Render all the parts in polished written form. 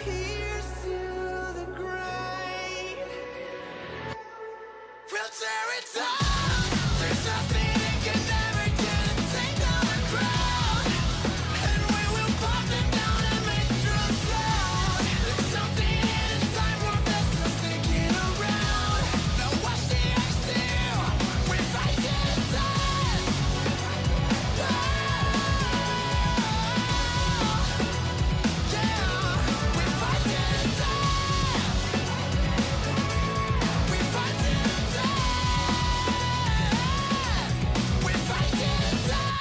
Here's to the grind. We'll tear it down. There's nothing it can never do to take down our crowd. And we will pop them down and make drum sound. There's something inside we're best to sticking around. Now watch the ice tear. We fight to the death. Yeah, we fight to the death. We fight to the death. We fight to the death.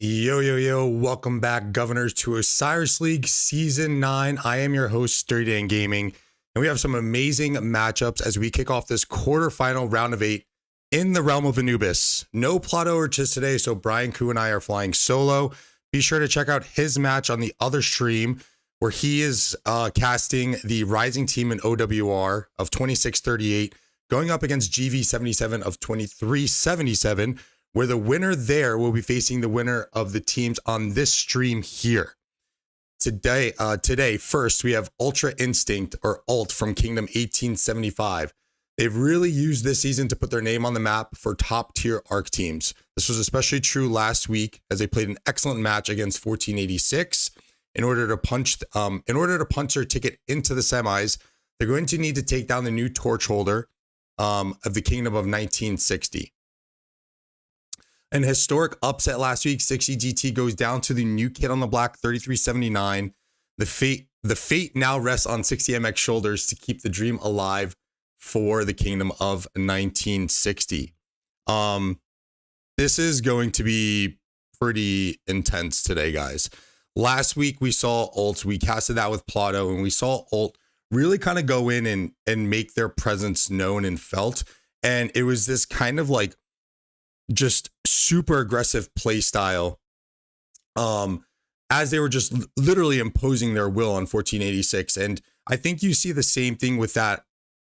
Yo, welcome back, Governors, to Osiris League Season 9. I am your host, Sturdy Dan Gaming, and we have some amazing matchups as we kick off this quarterfinal round of 8 in the realm of Anubis. No Plato or Chiz today, so Brian Koo and I are flying solo. Be sure to check out his match on the other stream, where he is casting the Rising Team in OWR of 2638, going up against GV77 of 2377, where the winner there will be facing the winner of the teams on this stream here. Today, first, we have Ultra Instinct, or Ult, from Kingdom 1875. They've really used this season to put their name on the map for top tier ARC teams. This was especially true last week as they played an excellent match against 1486. In order to punch their ticket into the semis, they're going to need to take down the new torch holder of the Kingdom of 1960. An historic upset last week. 60 GT goes down to the new kid on the block, 3379. The fate now rests on 60MX shoulders to keep the dream alive for the Kingdom of 1960. This is going to be pretty intense today, guys. Last week we saw Ult, we casted that with Plato, and we saw Ult really kind of go in and make their presence known and felt. And it was this kind of like just super aggressive play style, as they were just literally imposing their will on 1486. And I think you see the same thing with that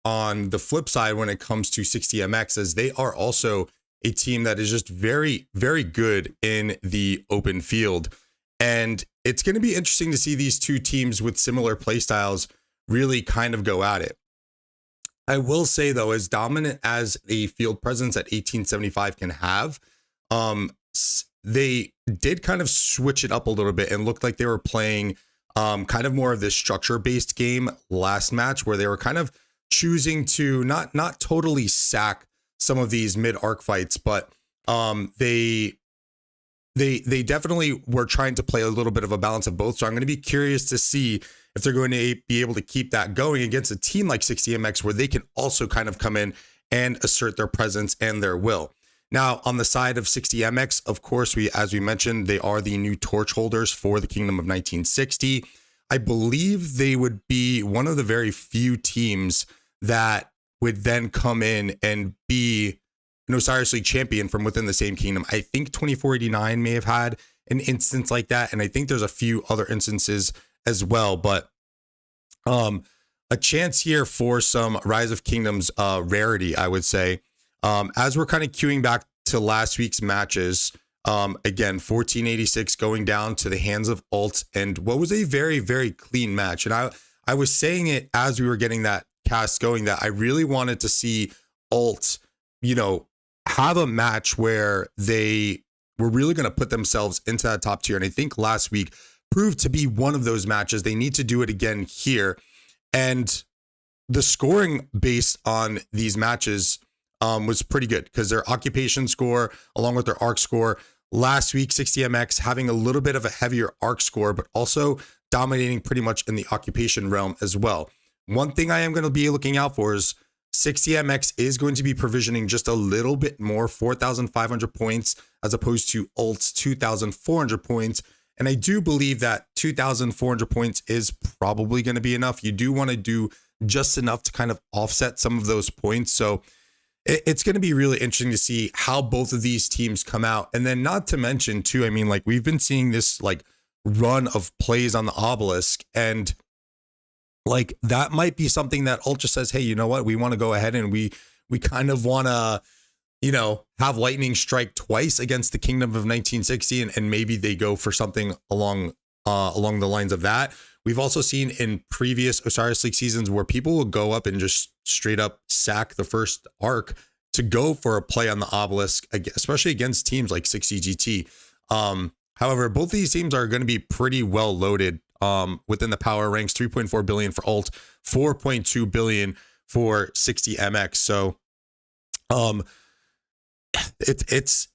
on the flip side when it comes to 60MX, as they are also a team that is just very, very good in the open field. And it's going to be interesting to see these two teams with similar play styles really kind of go at it. I will say, though, as dominant as a field presence at 1875 can have, they did kind of switch it up a little bit and looked like they were playing kind of more of this structure-based game last match, where they were kind of choosing to not totally sack some of these mid-arc fights, but they definitely were trying to play a little bit of a balance of both. So I'm going to be curious to see if they're going to be able to keep that going against a team like 60MX, where they can also kind of come in and assert their presence and their will. Now, on the side of 60MX, of course, as we mentioned, they are the new torch holders for the Kingdom of 1960. I believe they would be one of the very few teams that would then come in and be an Osiris League champion from within the same kingdom. I think 2489 may have had an instance like that, and I think there's a few other instances as well. But a chance here for some Rise of Kingdoms rarity, I would say. As we're kind of queuing back to last week's matches, again, 1486 going down to the hands of Ult, and what was a very, very clean match. And I was saying it as we were getting that cast going, that I really wanted to see Ult, have a match where they were really going to put themselves into that top tier. And I think last week proved to be one of those matches. They need to do it again here. And the scoring based on these matches was pretty good, because their occupation score along with their arc score last week, 60MX having a little bit of a heavier arc score, but also dominating pretty much in the occupation realm as well. One thing I am going to be looking out for is 60MX is going to be provisioning just a little bit more, 4,500 points, as opposed to Ult's 2,400 points. And I do believe that 2,400 points is probably going to be enough. You do want to do just enough to kind of offset some of those points. So it's going to be really interesting to see how both of these teams come out. And then not to mention too, I mean, like, we've been seeing this like run of plays on the obelisk, and like that might be something that Ultra says, hey, you know what, we want to go ahead and we kind of want to you know, have lightning strike twice against the Kingdom of 1960, and maybe they go for something along the lines of that. We've also seen in previous Osiris League seasons where people will go up and just straight up sack the first arc to go for a play on the obelisk, especially against teams like 60GT. However, both of these teams are going to be pretty well loaded within the power ranks. 3.4 billion for Alt, 4.2 billion for 60MX. So it's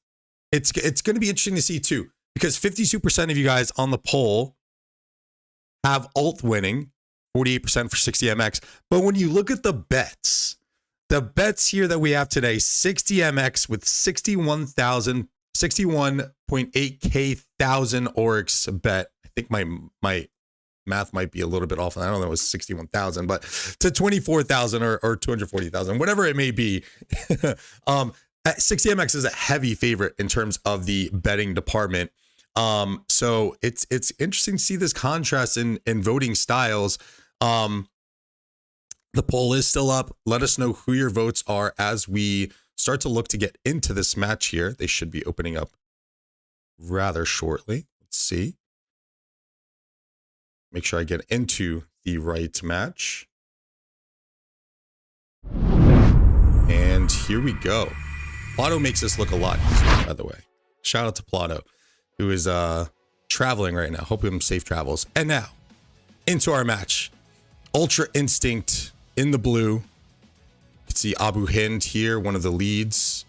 going to be interesting to see too, because 52% of you guys on the poll have Alt winning, 48% for 60MX. But when you look at the bets here that we have today, 60MX with 61.8K thousand Oryx bet. I think my math might be a little bit off. I don't know, it was 61,000, but to 24,000 or 240,000, whatever it may be. 60MX is a heavy favorite in terms of the betting department. So it's interesting to see this contrast in voting styles. The poll is still up. Let us know who your votes are as we start to look to get into this match here. They should be opening up rather shortly. Let's see. Make sure I get into the right match. And here we go. Plato makes this look a lot easier, by the way. Shout out to Plato, who is traveling right now. Hope him safe travels. And now, into our match. Ultra Instinct in the blue. You can see Abu Hind here, one of the leads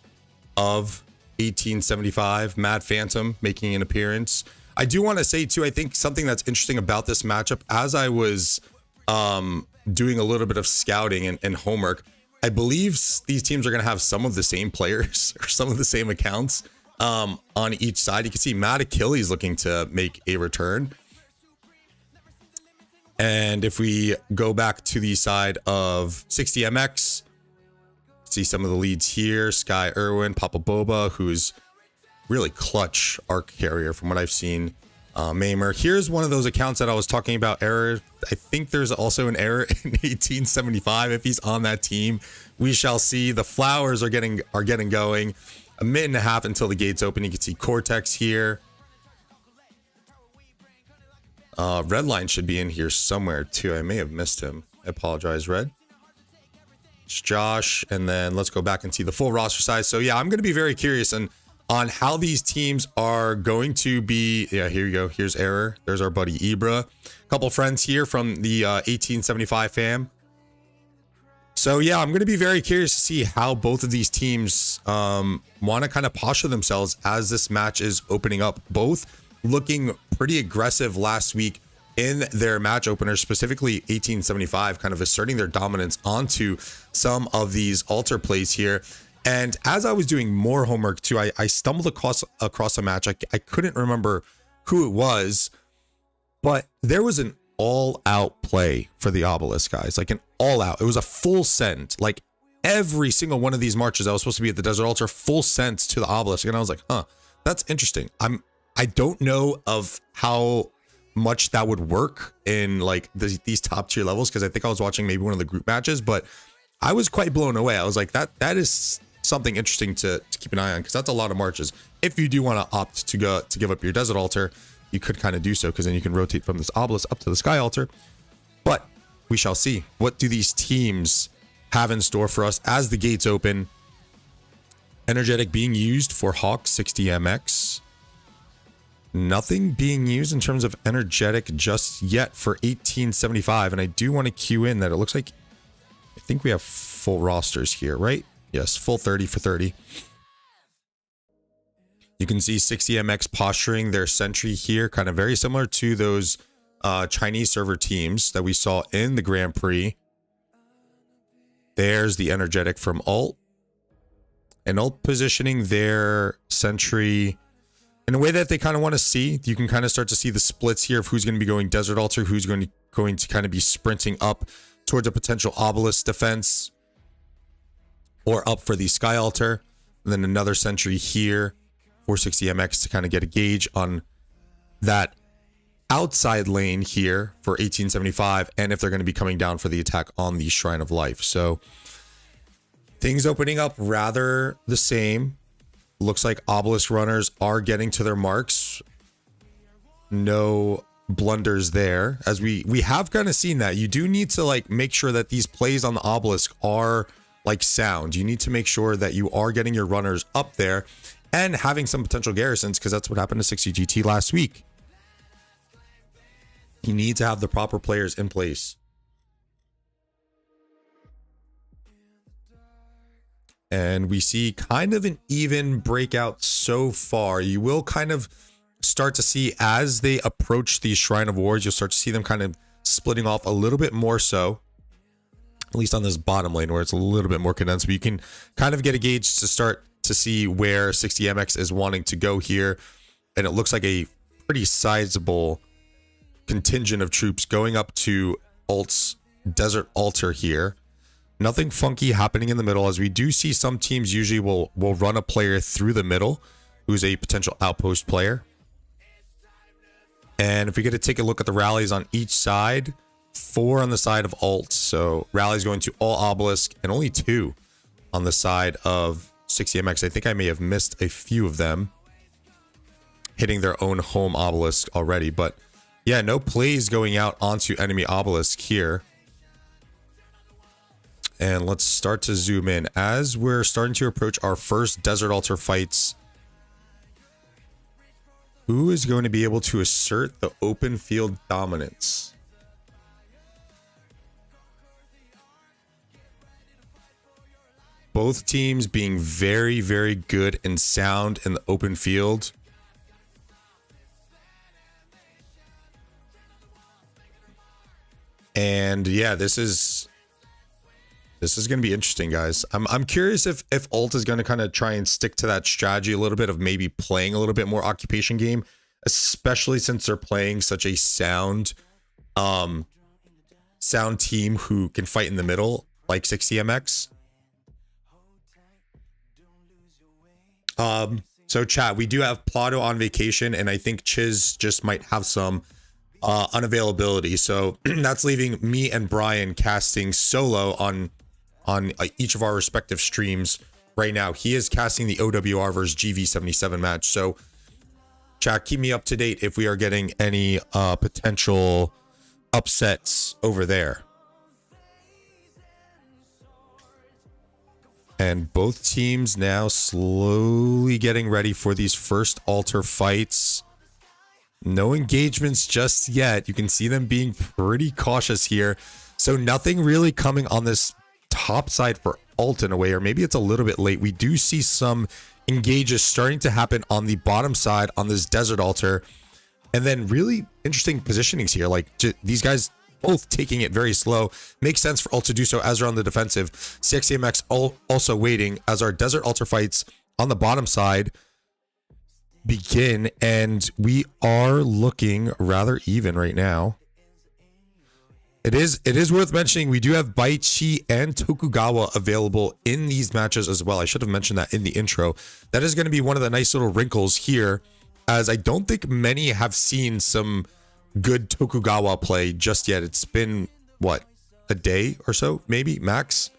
of 1875. Mad Phantom making an appearance. I do want to say, too, I think something that's interesting about this matchup, as I was doing a little bit of scouting and homework, I believe these teams are going to have some of the same players or some of the same accounts on each side. You can see Mad Achilles looking to make a return. And if we go back to the side of 60MX, see some of the leads here. Sky Irwin, Papa Boba, who's really clutch arc carrier from what I've seen. Maimer. Here's one of those accounts that I was talking about. Error. I think there's also an error in 1875 if he's on that team. We shall see. The flowers are getting going. A minute and a half until the gates open. You can see Cortex here. Redline should be in here somewhere too. I may have missed him. I apologize, Red. It's Josh, and then let's go back and see the full roster size. So yeah, I'm going to be very curious on how these teams are going to be. Yeah, here you go. Here's Error. There's our buddy Ibra. A couple friends here from the 1875 fam. So yeah, I'm going to be very curious to see how both of these teams want to kind of posture themselves as this match is opening up. Both looking pretty aggressive last week in their match openers, specifically 1875, kind of asserting their dominance onto some of these altar plays here. And as I was doing more homework too, I stumbled across a match. I couldn't remember who it was, but there was an all-out play for the obelisk, guys. Like an all-out. It was a full send. Like every single one of these marches that was supposed to be at the desert altar, full sends to the obelisk. And I was like, huh, that's interesting. I don't know of how much that would work in like these top tier levels, because I think I was watching maybe one of the group matches, but I was quite blown away. I was like, that is something interesting to keep an eye on, because that's a lot of marches. If you do want to opt to give up your desert altar, you could kind of do so, because then you can rotate from this obelisk up to the sky altar. But we shall see. What do these teams have in store for us as the gates open? Energetic being used for Hawk 60MX. Nothing being used in terms of energetic just yet for 1875. And I do want to cue in that it looks like, I think we have full rosters here, right? Yes, full 30 for 30. You can see 60MX posturing their sentry here, kind of very similar to those Chinese server teams that we saw in the Grand Prix. There's the energetic from Alt. And Alt positioning their sentry in a way that they kind of want to see. You can kind of start to see the splits here of who's going to be going desert altar, who's going to kind of be sprinting up towards a potential obelisk defense, or up for the sky altar. And then another sentry here for 60MX to kind of get a gauge on that outside lane here for 1875, and if they're going to be coming down for the attack on the Shrine of Life. So Things opening up rather the same. Looks like obelisk runners are getting to their marks. No blunders there, as we have kind of seen that you do need to like make sure that these plays on the obelisk are like sound. You need to make sure that you are getting your runners up there and having some potential garrisons, because that's what happened to 60 GT last week. You need to have the proper players in place. And we see kind of an even breakout so far. You will kind of start to see as they approach the Shrine of Wars, you'll start to see them kind of splitting off a little bit more so. At least on this bottom lane where it's a little bit more condensed. But you can kind of get a gauge to start to see where 60MX is wanting to go here. And it looks like a pretty sizable contingent of troops going up to Alt's Desert Altar here. Nothing funky happening in the middle, as we do see some teams usually will run a player through the middle who's a potential outpost player. And if we get to take a look at the rallies on each side, 4 on the side of Alt. So rallies going to all obelisk and only 2 on the side of 60MX. I think I may have missed a few of them hitting their own home obelisk already. But yeah, no plays going out onto enemy obelisk here. And let's start to zoom in as we're starting to approach our first Desert Altar fights. Who is going to be able to assert the open field dominance? Both teams being very, very good and sound in the open field. And yeah, this is going to be interesting, guys. I'm curious if Alt is going to kind of try and stick to that strategy a little bit of maybe playing a little bit more occupation game, especially since they're playing such a sound team who can fight in the middle like 60MX. So chat, we do have Plato on vacation, and I think Chiz just might have some unavailability. So that's leaving me and Brian casting solo on each of our respective streams right now. He is casting the OWR versus GV77 match. So chat, keep me up to date if we are getting any potential upsets over there. And both teams now slowly getting ready for these first altar fights. No engagements just yet. You can see them being pretty cautious here. So nothing really coming on this top side for Alt in a way, or maybe it's a little bit late. We do see some engages starting to happen on the bottom side on this Desert Altar. And then really interesting positionings here. Like these guys both taking it very slow. Makes sense for Alt to do so as they're on the defensive. 60MX also waiting as our Desert Altar fights on the bottom side begin. And we are looking rather even right now. It is worth mentioning we do have Baichi and Tokugawa available in these matches as well. I should have mentioned that in the intro. That is going to be one of the nice little wrinkles here, as I don't think many have seen some good Tokugawa play just yet. It's been, what, a day or so, maybe, max?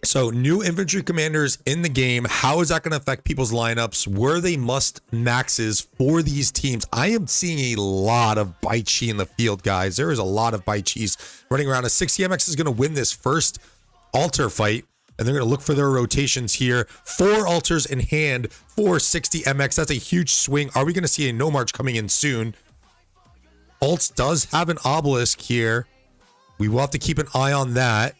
So new infantry commanders in the game. How is that going to affect people's lineups? Were they must maxes for these teams? I am seeing a lot of Baichi in the field, guys. There is a lot of Baichis running around. A 60MX is going to win this first altar fight, and they're going to look for their rotations here. 4 altars in hand for 60MX. That's a huge swing. Are we going to see a no march coming in soon? Alt does have an obelisk here. We will have to keep an eye on that.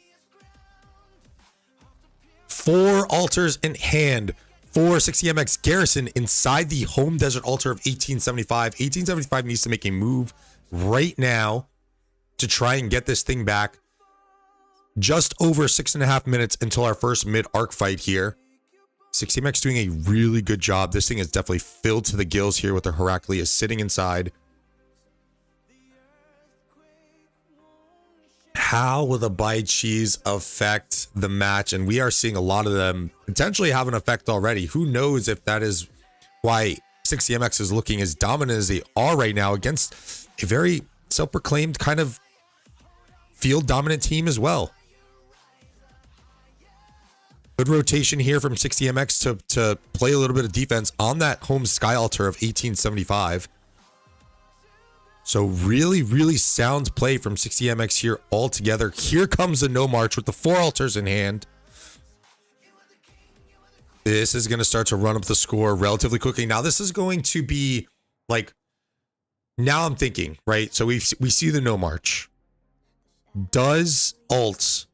4 altars in hand for 60MX garrison inside the home Desert Altar of 1875. 1875 needs to make a move right now to try and get this thing back. Just over 6.5 minutes until our first mid-arc fight here. 60MX doing a really good job. This thing is definitely filled to the gills here with the Heraclius sitting inside. How will the Baichis affect the match? And we are seeing a lot of them potentially have an effect already. Who knows if that is why 60MX is looking as dominant as they are right now against a very self-proclaimed kind of field dominant team as well. Good rotation here from 60MX to play a little bit of defense on that home Sky Altar of 1875. So really, really sound play from 60MX here all together. Here comes the No March with the 4 altars in hand. This is going to start to run up the score relatively quickly. Now, this is going to be like, now I'm thinking, right? So we see the No March. Does alt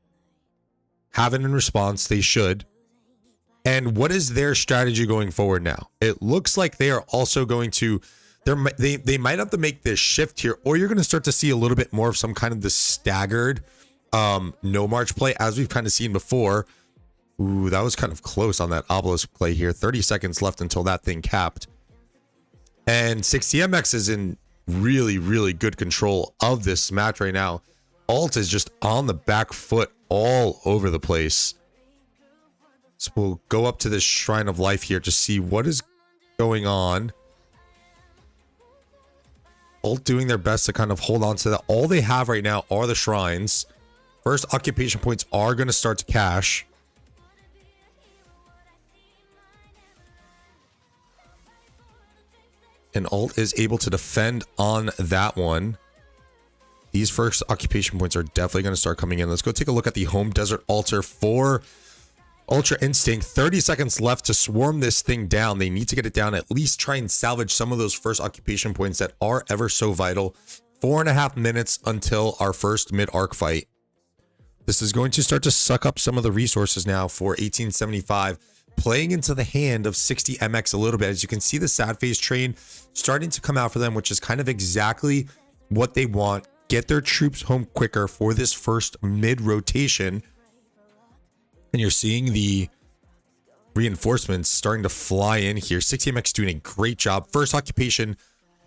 have it in response? They should. And what is their strategy going forward now? It looks like they are also going to, they might have to make this shift here, or you're going to start to see a little bit more of some kind of the staggered No March play, as we've kind of seen before. Ooh, that was kind of close on that obelisk play here. 30 seconds left until that thing capped. And 60MX is in really, really good control of this match right now. Alt is just on the back foot all over the place. So we'll go up to this Shrine of Life here to see what is going on. Alt doing their best to kind of hold on to that. All they have right now are the shrines. First occupation points are going to start to cash. And alt is able to defend on that one. These first occupation points are definitely going to start coming in. Let's go take a look at the home desert altar for Ultra Instinct. 30 seconds left to swarm this thing down. They need to get it down, at least try and salvage some of those first occupation points that are ever so vital. 4.5 minutes until our first mid-arc fight. This is going to start to suck up some of the resources now for 1875. Playing into the hand of 60MX a little bit. As you can see, the sad phase train starting to come out for them, which is kind of exactly what they want. Get their troops home quicker for this first mid rotation. And you're seeing the reinforcements starting to fly in here. 60MX doing a great job. First occupation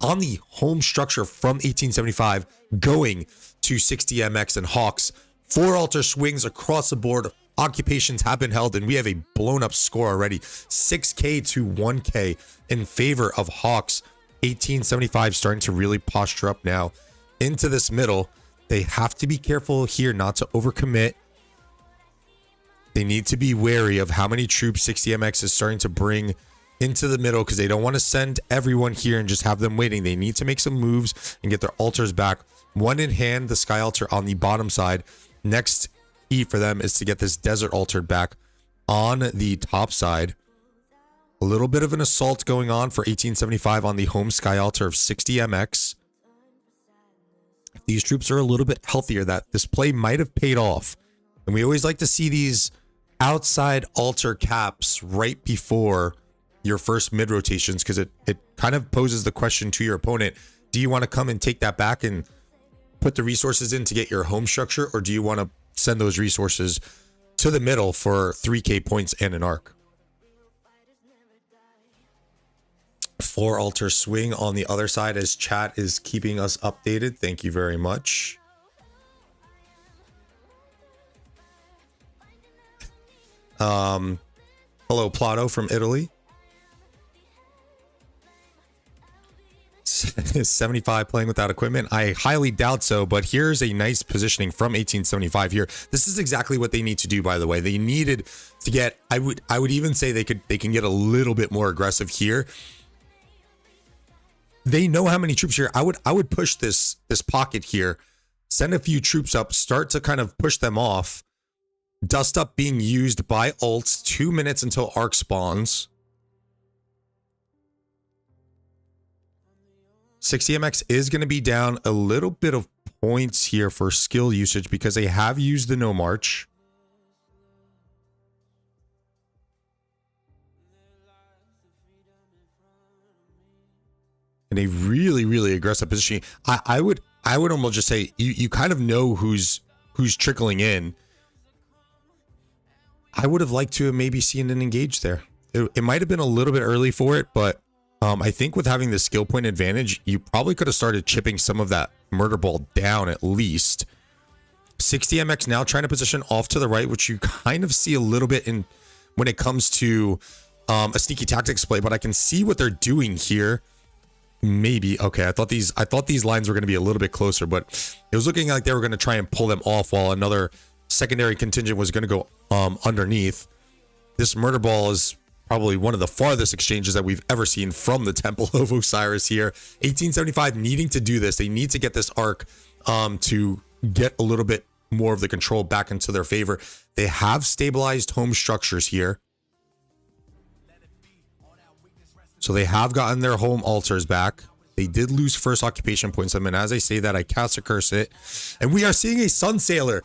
on the home structure from 1875 going to 60MX and Hawks. 4 altar swings across the board. Occupations have been held, and we have a blown up score already. 6K to 1K in favor of Hawks. 1875 starting to really posture up now into this middle. They have to be careful here not to overcommit. They need to be wary of how many troops 60MX is starting to bring into the middle, because they don't want to send everyone here and just have them waiting. They need to make some moves and get their altars back. One in hand, the Sky Altar on the bottom side. Next key for them is to get this desert altar back on the top side. A little bit of an assault going on for 1875 on the home Sky Altar of 60MX. If these troops are a little bit healthier, that this play might have paid off. And we always like to see these outside altar caps right before your first mid rotations, because it kind of poses the question to your opponent: do you want to come and take that back and put the resources in to get your home structure, or do you want to send those resources to the middle for 3K points and an arc? 4 altar swing on the other side as chat is keeping us updated. Thank you very much. Hello, Plato from Italy. 75 playing without equipment. I highly doubt so, but here's a nice positioning from 1875 here. This is exactly what they need to do, by the way. They needed to get, I would even say they can get a little bit more aggressive here. They know how many troops here. I would push this pocket here, send a few troops up, start to kind of push them off. Dust up being used by ults. 2 minutes until arc spawns. 60MX is going to be down a little bit of points here for skill usage because they have used the No March. And a really, really aggressive positioning. I would almost just say you kind of know who's trickling in. I would have liked to have maybe seen an engage there. It might have been a little bit early for it, but I think with having the skill point advantage, you probably could have started chipping some of that murder ball down at least. 60MX now trying to position off to the right, which you kind of see a little bit in when it comes to a sneaky tactics play, but I can see what they're doing here. maybe. Okay, I thought these lines were going to be a little bit closer, but it was looking like they were going to try and pull them off while another secondary contingent was going to go underneath. This murder ball is probably one of the farthest exchanges that we've ever seen from the Temple of Osiris here. 1875 needing to do this. They need to get this arc to get a little bit more of the control back into their favor. They have stabilized home structures here. So they have gotten their home altars back. They did lose first occupation points. And as I say that, I cast a curse it. And we are seeing a Sun Sailor.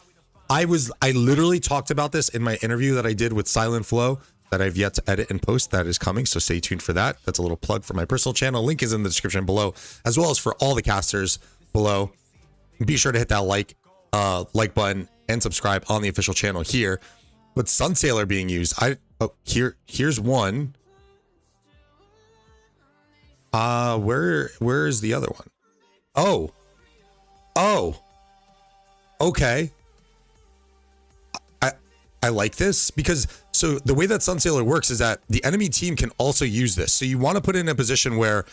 I literally talked about this in my interview that I did with Silent Flow that I've yet to edit and post. That is coming, so stay tuned for that. That's a little plug for my personal channel. Link is in the description below, as well as for all the casters below. Be sure to hit that like button and subscribe on the official channel here. But Sun Sailor being used. Here's one. Where is the other one? Oh. Okay. I like this because so the way that Sun Sailor works is that the enemy team can also use this. So you want to put it in a position where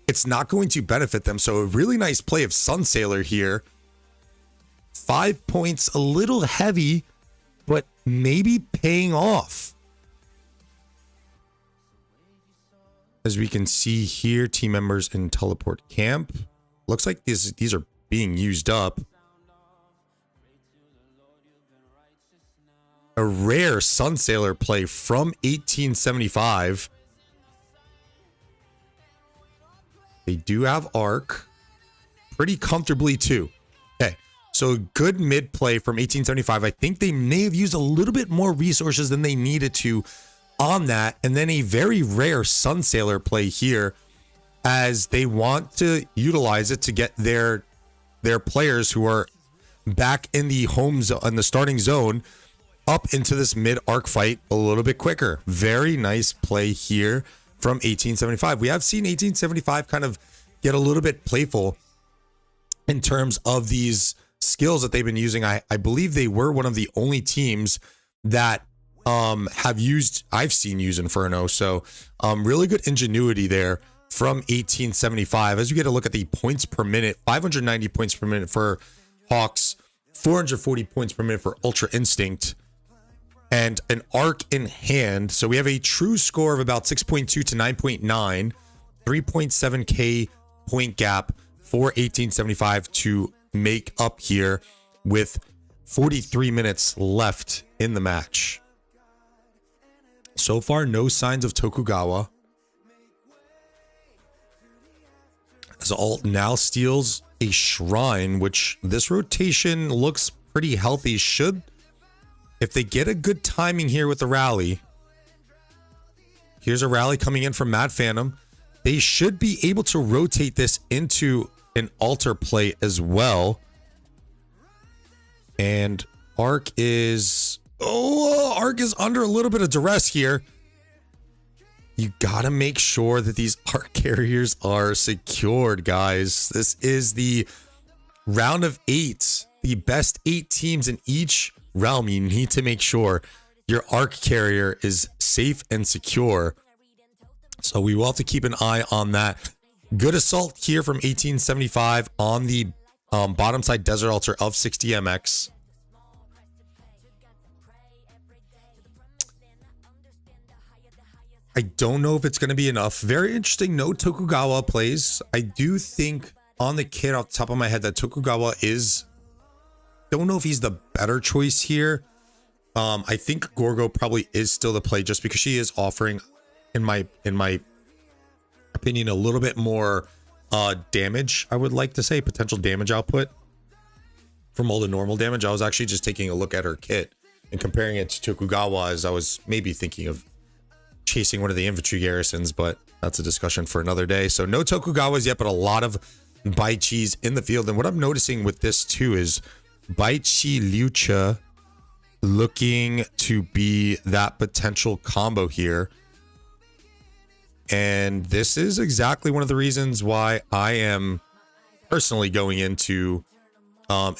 it's not going to benefit them. So a really nice play of Sun Sailor here. 5 points, a little heavy, but maybe paying off. As we can see here, team members in teleport camp. Looks like these are being used up. A rare Sun Sailor play from 1875. They do have arc pretty comfortably too. Okay, so a good mid play from 1875. I think they may have used a little bit more resources than they needed to on that. And then a very rare Sun Sailor play here as they want to utilize it to get their players who are back in the home zone, in the starting zone, up into this mid arc fight a little bit quicker. Very nice play here from 1875. We have seen 1875 kind of get a little bit playful in terms of these skills that they've been using. I believe they were one of the only teams that I've seen use Inferno. So really good ingenuity there from 1875. As you get a look at the points per minute, 590 points per minute for Hawks, 440 points per minute for Ultra Instinct, and an arc in hand. So we have a true score of about 6.2 to 9.9, 3.7k point gap for 1875 to make up here with 43 minutes left in the match. So far, no signs of Tokugawa. As Alt now steals a shrine, which this rotation looks pretty healthy. If they get a good timing here with the rally, here's a rally coming in from Mad Phantom. They should be able to rotate this into an altar play as well. And Arc is under a little bit of duress here. You gotta make sure that these arc carriers are secured, guys. This is the round of 8, the best 8 teams in each realm. You need to make sure your arc carrier is safe and secure. So we will have to keep an eye on that. Good assault here from 1875 on the bottom side desert altar of 60MX. I don't know if it's going to be enough. Very interesting. No Tokugawa plays. I do think on the kit off the top of my head that Tokugawa is, don't know if he's the better choice here. I think Gorgo probably is still the play just because she is offering, in my opinion, a little bit more damage. I would like to say potential damage output from all the normal damage. I was actually just taking a look at her kit and comparing it to Tokugawa as I was maybe thinking of chasing one of the infantry garrisons, but that's a discussion for another day. So no Tokugawas yet, but a lot of Baichis in the field. And what I'm noticing with this too is Baichi Lucha looking to be that potential combo here. And this is exactly one of the reasons why I am personally going into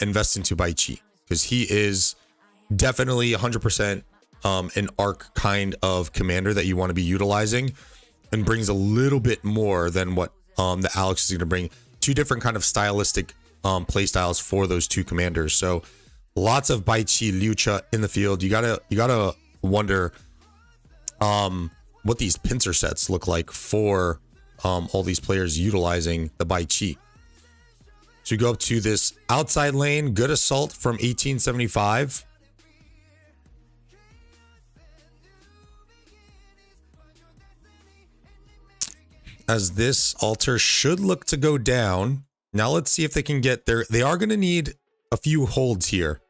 invest into Baichi, because he is definitely 100% an arc kind of commander that you want to be utilizing, and brings a little bit more than what that Alex is going to bring. Two different kind of stylistic play styles for those two commanders. So lots of Bai Chi Liucha in the field. You gotta wonder what these pincer sets look like for all these players utilizing the Bai Chi. So you go up to this outside lane, good assault from 1875. As this altar should look to go down. Now let's see if they can get there. They are going to need a few holds here.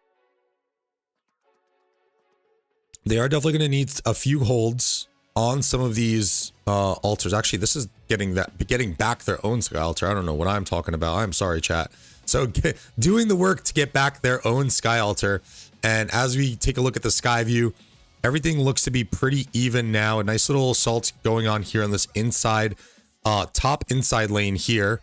They are definitely going to need a few holds on some of these altars. Actually, this is getting back their own sky altar. I don't know what I'm talking about. I'm sorry, chat. So doing the work to get back their own sky altar. And as we take a look at the sky view, everything looks to be pretty even now. A nice little assault going on here on this inside, top inside lane here.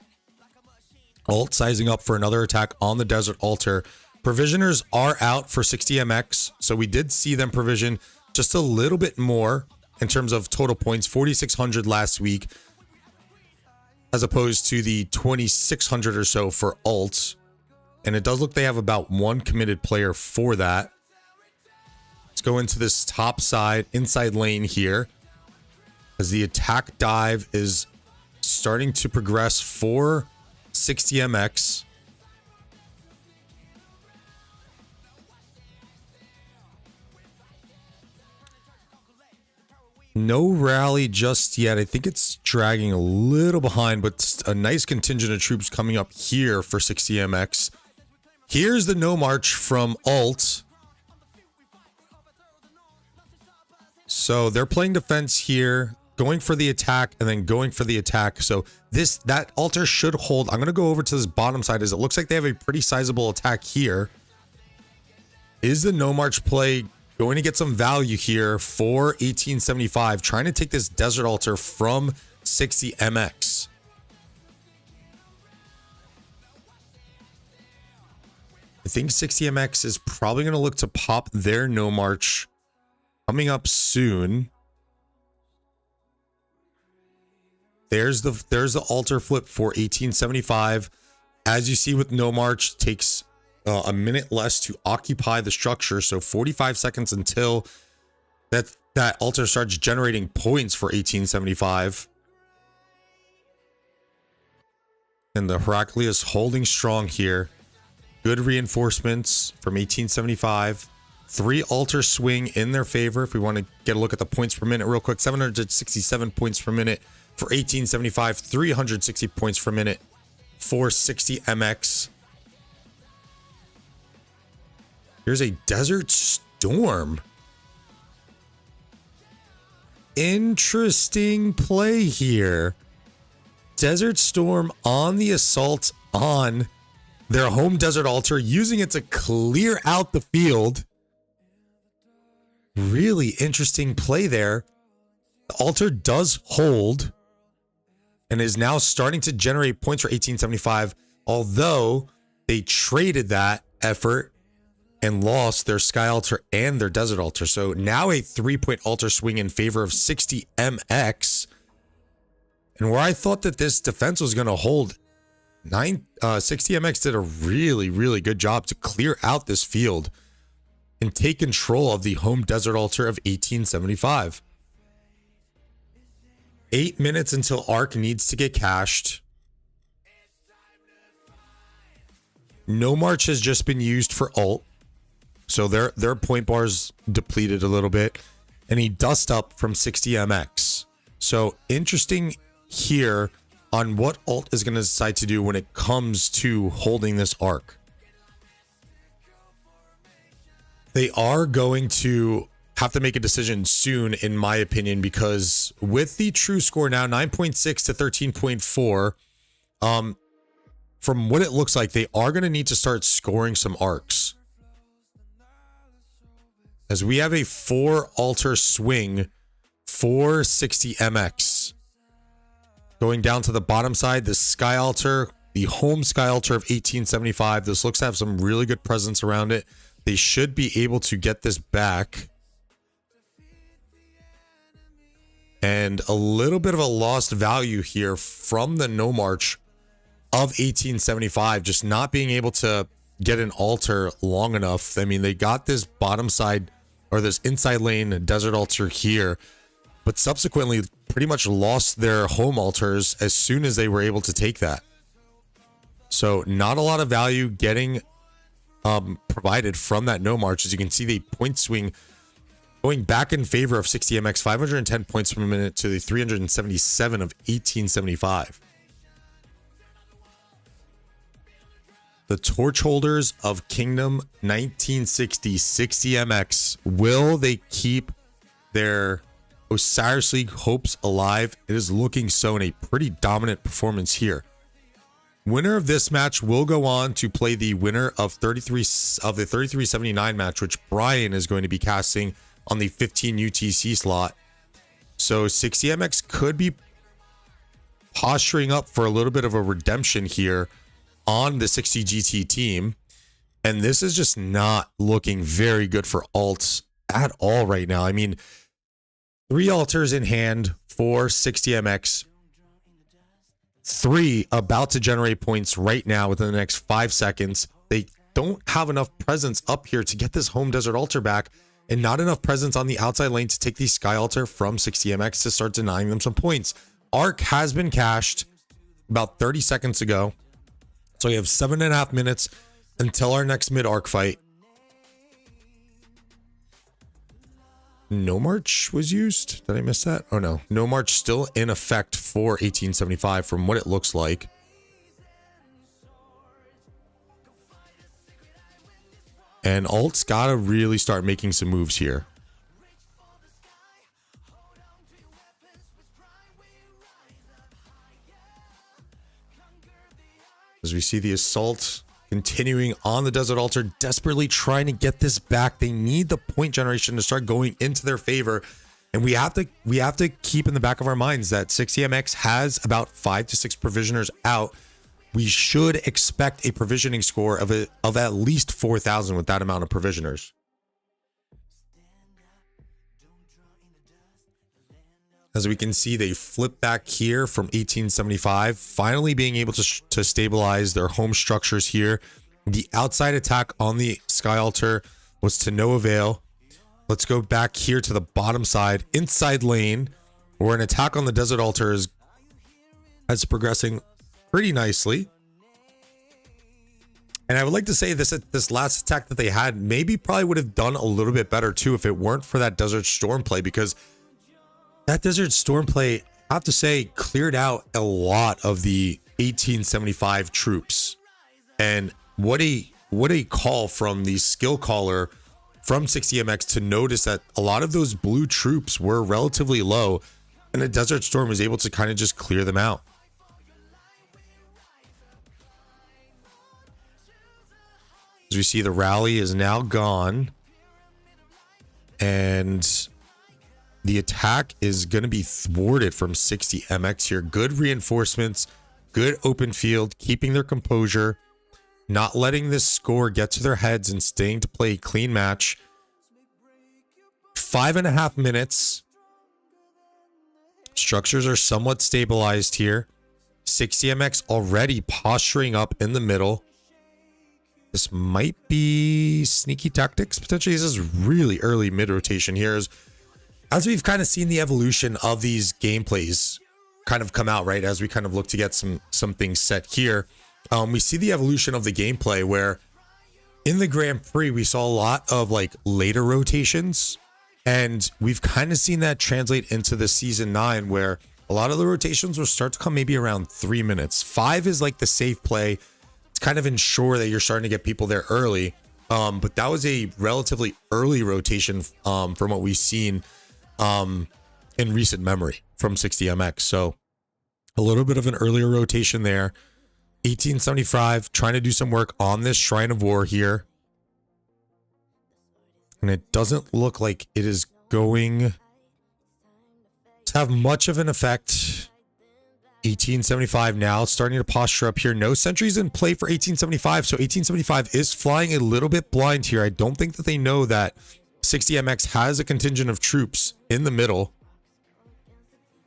Alt sizing up for another attack on the desert altar. Provisioners are out for 60MX, so we did see them provision just a little bit more in terms of total points, 4,600 last week, as opposed to the 2,600 or so for alt. And it does look they have about one committed player for that. Let's go into this top side, inside lane here, as the attack dive is starting to progress for 60MX. No rally just yet. I think it's dragging a little behind, but a nice contingent of troops coming up here for 60MX. Here's the no march from alt. So they're playing defense here, going for the attack and then going for the attack. So that altar should hold. I'm going to go over to this bottom side as it looks like they have a pretty sizable attack here. Is the no march play going to get some value here for 1875, trying to take this desert altar from 60MX? I think 60MX is probably going to look to pop their no march coming up soon. There's the altar flip for 1875. As you see with no march, takes a minute less to occupy the structure, so 45 seconds until that altar starts generating points for 1875. And the Heraclius holding strong here. Good reinforcements from 1875. 3 altar swing in their favor. If we want to get a look at the points per minute real quick, 767 points per minute for 1875, 360 points per minute for 60MX. Here's a Desert Storm. Interesting play here. Desert Storm on the assault on their home desert altar, using it to clear out the field. Really interesting play there. The altar does hold and is now starting to generate points for 1875, although they traded that effort and lost their sky altar and their desert altar. So now a 3-point altar swing in favor of 60MX. And where I thought that this defense was going to hold, 60MX did a really, really good job to clear out this field and take control of the home desert altar of 1875. 8 minutes until Arc needs to get cashed. No march has just been used for alt. So their point bars depleted a little bit. And he dust up from 60MX. So interesting here on what alt is going to decide to do when it comes to holding this arc. They are going to have to make a decision soon, in my opinion, because with the true score now 9.6 to 13.4, from what it looks like, they are going to need to start scoring some arcs. As we have a 4 altar swing for 60MX. Going down to the bottom side, the sky altar, the home sky altar of 1875. This looks to have some really good presence around it. They should be able to get this back. And a little bit of a lost value here from the No March of 1875, just not being able to get an altar long enough. I mean, they got this bottom side or this inside lane desert altar here, but subsequently pretty much lost their home altars as soon as they were able to take that. So not a lot of value getting provided from that No March. As you can see, the point swing going back in favor of 60MX, 510 points per minute to the 377 of 1875. The torch holders of Kingdom 1960, 60MX, will they keep their Osiris League hopes alive? It is looking so in a pretty dominant performance here. Winner of this match will go on to play the winner of the 3379 match, which Brian is going to be casting on the 15 UTC slot. So 60MX could be posturing up for a little bit of a redemption here on the 60 GT team. And this is just not looking very good for alts at all right now. I mean, 3 altars in hand for 60MX. 3 about to generate points right now within the next 5 seconds. They don't have enough presence up here to get this home desert altar back, and not enough presence on the outside lane to take the sky altar from 60MX to start denying them some points. Arc has been cashed about 30 seconds ago. So we have 7.5 minutes until our next mid-arc fight. No March was used. Did I miss that? Oh no. No March still in effect for 1875 from what it looks like. And alt's got to really start making some moves here. As we see the assault continuing on the desert altar, desperately trying to get this back. They need the point generation to start going into their favor. And we have to keep in the back of our minds that 60MX has about 5 to 6 provisioners out. We should expect a provisioning score of at least 4,000 with that amount of provisioners. As we can see, they flip back here from 1875, finally being able to stabilize their home structures here. The outside attack on the sky altar was to no avail. Let's go back here to the bottom side, inside lane, where an attack on the desert altar is progressing pretty nicely. And I would like to say this last attack that they had maybe probably would have done a little bit better too if it weren't for that Desert Storm play, because that Desert Storm play, I have to say, cleared out a lot of the 1875 troops. And what a call from the skill caller from 60MX to notice that a lot of those blue troops were relatively low, and the Desert Storm was able to kind of just clear them out. As we see, the rally is now gone, and the attack is going to be thwarted from 60MX here. Good reinforcements, good open field, keeping their composure, not letting this score get to their heads and staying to play a clean match. 5.5 minutes. Structures are somewhat stabilized here. 60MX already posturing up in the middle. This might be sneaky tactics potentially. This is really early mid rotation here. As we've kind of seen the evolution of these gameplays kind of come out, right? As we kind of look to get some things set here, we see the evolution of the gameplay where in the Grand Prix, we saw a lot of like later rotations, and we've kind of seen that translate into the season 9 where a lot of the rotations will start to come maybe around 3 minutes. 5 is like the safe play. It's kind of ensure that you're starting to get people there early. But that was a relatively early rotation from what we've seen in recent memory from 60MX. So a little bit of an earlier rotation there. 1875 trying to do some work on this Shrine of War here. And it doesn't look like it is going to have much of an effect. 1875 now starting to posture up here. No sentries in play for 1875. So 1875 is flying a little bit blind here. I don't think that they know that 60MX has a contingent of troops in the middle.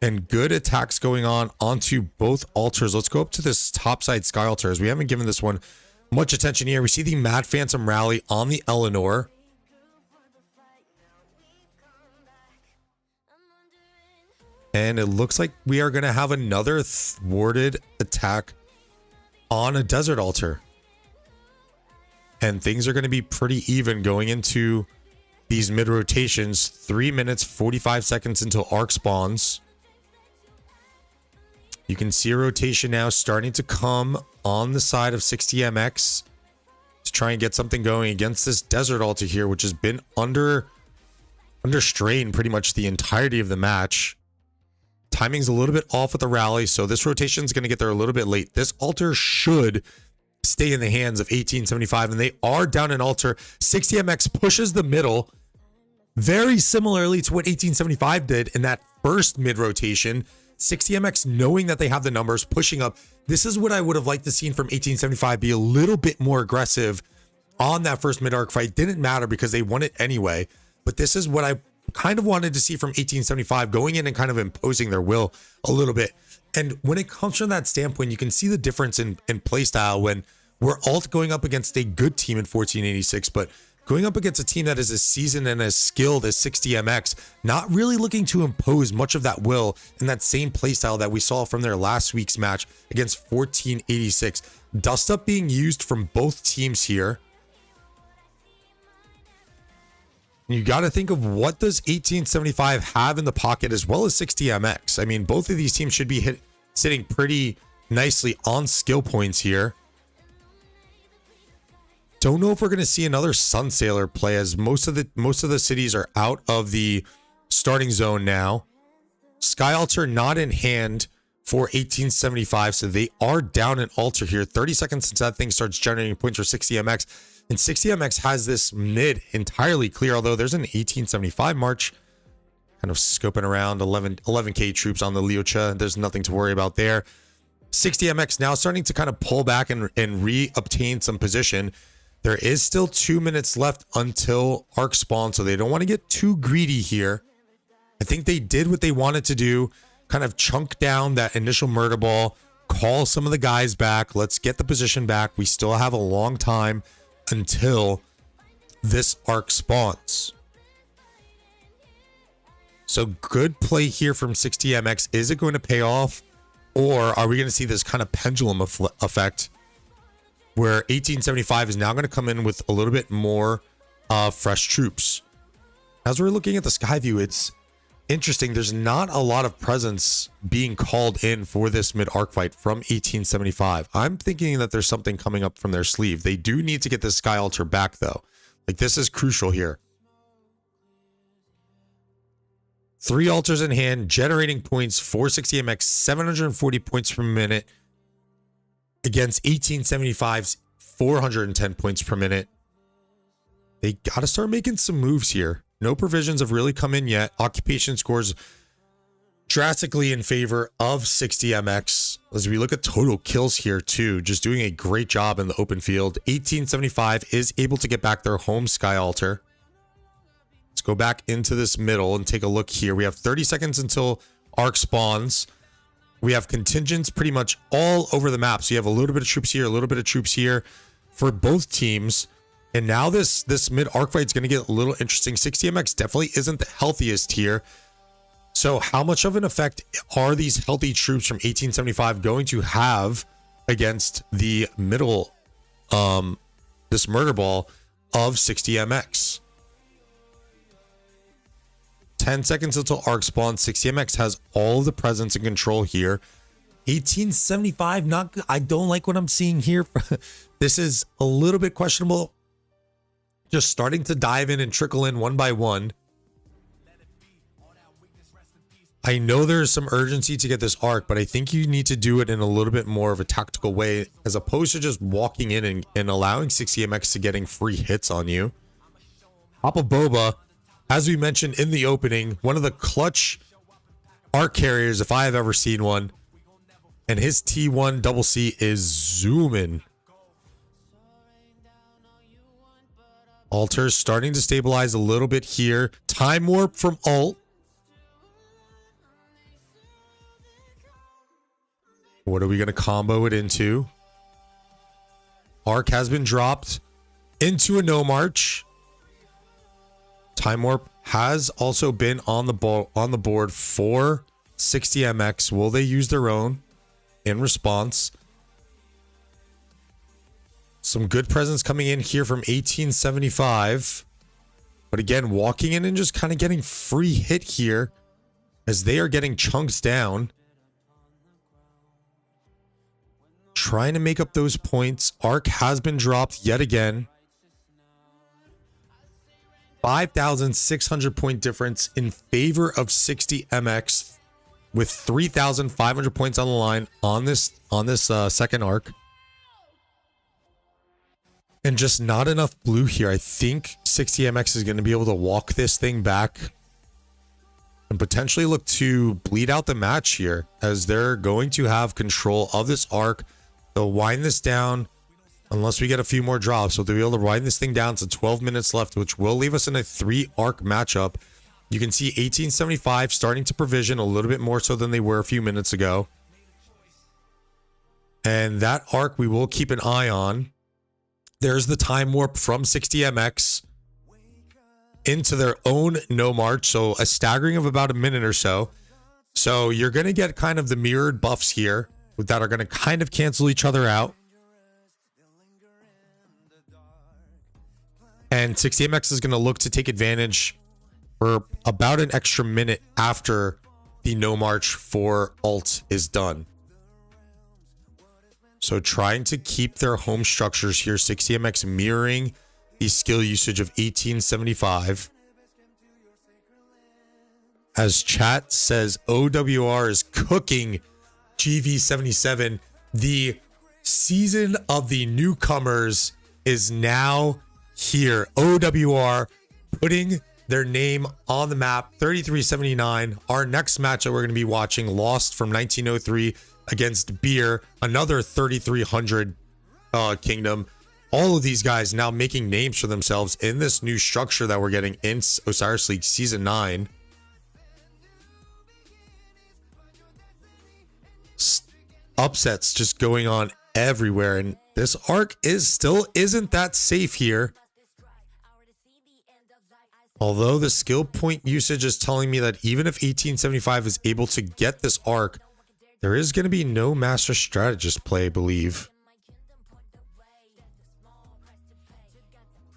And good attacks going on onto both altars. Let's go up to this topside Sky Altar, as we haven't given this one much attention here. We see the Mad Phantom rally on the Eleanor. And it looks like we are going to have another thwarted attack on a Desert Altar. And things are going to be pretty even going into these mid rotations. 3 minutes, 45 seconds until Arc spawns. You can see a rotation now starting to come on the side of 60MX to try and get something going against this Desert Altar here, which has been under strain pretty much the entirety of the match. Timing's a little bit off with the rally, so this rotation is going to get there a little bit late. This altar should stay in the hands of 1875, and they are down an altar. 60MX pushes the middle very similarly to what 1875 did in that first mid rotation. 60MX knowing that they have the numbers, pushing up. This is what I would have liked to see from 1875 be a little bit more aggressive on that first mid-arc fight. Didn't matter because they won it anyway. But this is what I kind of wanted to see from 1875, going in and kind of imposing their will a little bit. And when it comes from that standpoint, you can see the difference in playstyle when we're alt going up against a good team in 1486, but going up against a team that is as seasoned and as skilled as 60MX, not really looking to impose much of that will in that same playstyle that we saw from their last week's match against 1486. Dust up being used from both teams here. You got to think of what does 1875 have in the pocket as well as 60MX. I mean, both of these teams should be sitting pretty nicely on skill points here. Don't know if we're going to see another Sun Sailor play, as most of the cities are out of the starting zone now. Sky Altar not in hand for 1875, so they are down an altar here. 30 seconds since that thing starts generating points for 60MX, and 60MX has this mid entirely clear, although there's an 1875 march kind of scoping around 11k troops on the Leocha. There's nothing to worry about there. 60MX now starting to kind of pull back and re-obtain some position. There is still 2 minutes left until Arc spawn, so they don't want to get too greedy here. I think they did what they wanted to do, kind of chunk down that initial murder ball, call some of the guys back. Let's get the position back. We still have a long time until this Arc spawns. So good play here from 60MX. Is it going to pay off, or are we going to see this kind of pendulum effect where 1875 is now going to come in with a little bit more fresh troops? As we're looking at the sky view, it's interesting. There's not a lot of presence being called in for this mid-arc fight from 1875. I'm thinking that there's something coming up from their sleeve. They do need to get this Sky Altar back, though. Like, this is crucial here. 3 altars in hand, generating points for 60MX, 740 points per minute against 1875's 410 points per minute. They got to start making some moves here. No provisions have really come in yet. Occupation scores drastically in favor of 60MX. As we look at total kills here too, just doing a great job in the open field. 1875 is able to get back their home Sky Altar. Let's go back into this middle and take a look here. We have 30 seconds until Arc spawns. We have contingents pretty much all over the map. So you have a little bit of troops here, a little bit of troops here for both teams. And now this mid-arc fight is going to get a little interesting. 60MX definitely isn't the healthiest here. So how much of an effect are these healthy troops from 1875 going to have against the middle, this murder ball of 60MX? 10 seconds until Arc spawn. 60MX has all of the presence and control here. 1875, not good. I don't like what I'm seeing here. This is a little bit questionable. Just starting to dive in and trickle in one by one. I know there's some urgency to get this arc, but I think you need to do it in a little bit more of a tactical way, as opposed to just walking in and allowing 60MX to getting free hits on you. Papa Boba, as we mentioned in the opening, one of the clutch arc carriers if I have ever seen one. And his T1 double C is zooming. Altars starting to stabilize a little bit here. Time warp from Alt. What are we going to combo it into? Arc has been dropped into a no march. Time Warp has also been on the board for 60MX. Will they use their own in response? Some good presence coming in here from 1875. But again, walking in and just kind of getting free hit here as they are getting chunks down. Trying to make up those points. Arc has been dropped yet again. 5,600 point difference in favor of 60MX with 3,500 points on the line on this second arc. And just not enough blue here. I think 60MX is going to be able to walk this thing back and potentially look to bleed out the match here as they're going to have control of this arc. They'll wind this down unless we get a few more drops. So they'll be able to wind this thing down to 12 minutes left, which will leave us in a 3 arc matchup. You can see 1875 starting to provision a little bit more so than they were a few minutes ago. And that arc we will keep an eye on. There's the time warp from 60MX into their own no march. So a staggering of about a minute or so. So you're going to get kind of the mirrored buffs here that are going to kind of cancel each other out. And 60MX is going to look to take advantage for about an extra minute after the no march for alt is done. So trying to keep their home structures here. 60MX mirroring the skill usage of 1875. As chat says, OWR is cooking GV77. The season of the newcomers is now here. OWR putting their name on the map. 3379. Our next match that we're going to be watching, lost from 1903 against Beer, another 3300 kingdom. All of these guys now making names for themselves in this new structure that we're getting in Osiris League Season 9. Upsets just going on everywhere, and this arc isn't that safe here. Although the skill point usage is telling me that even if 1875 is able to get this arc, there is going to be no master strategist play, I believe.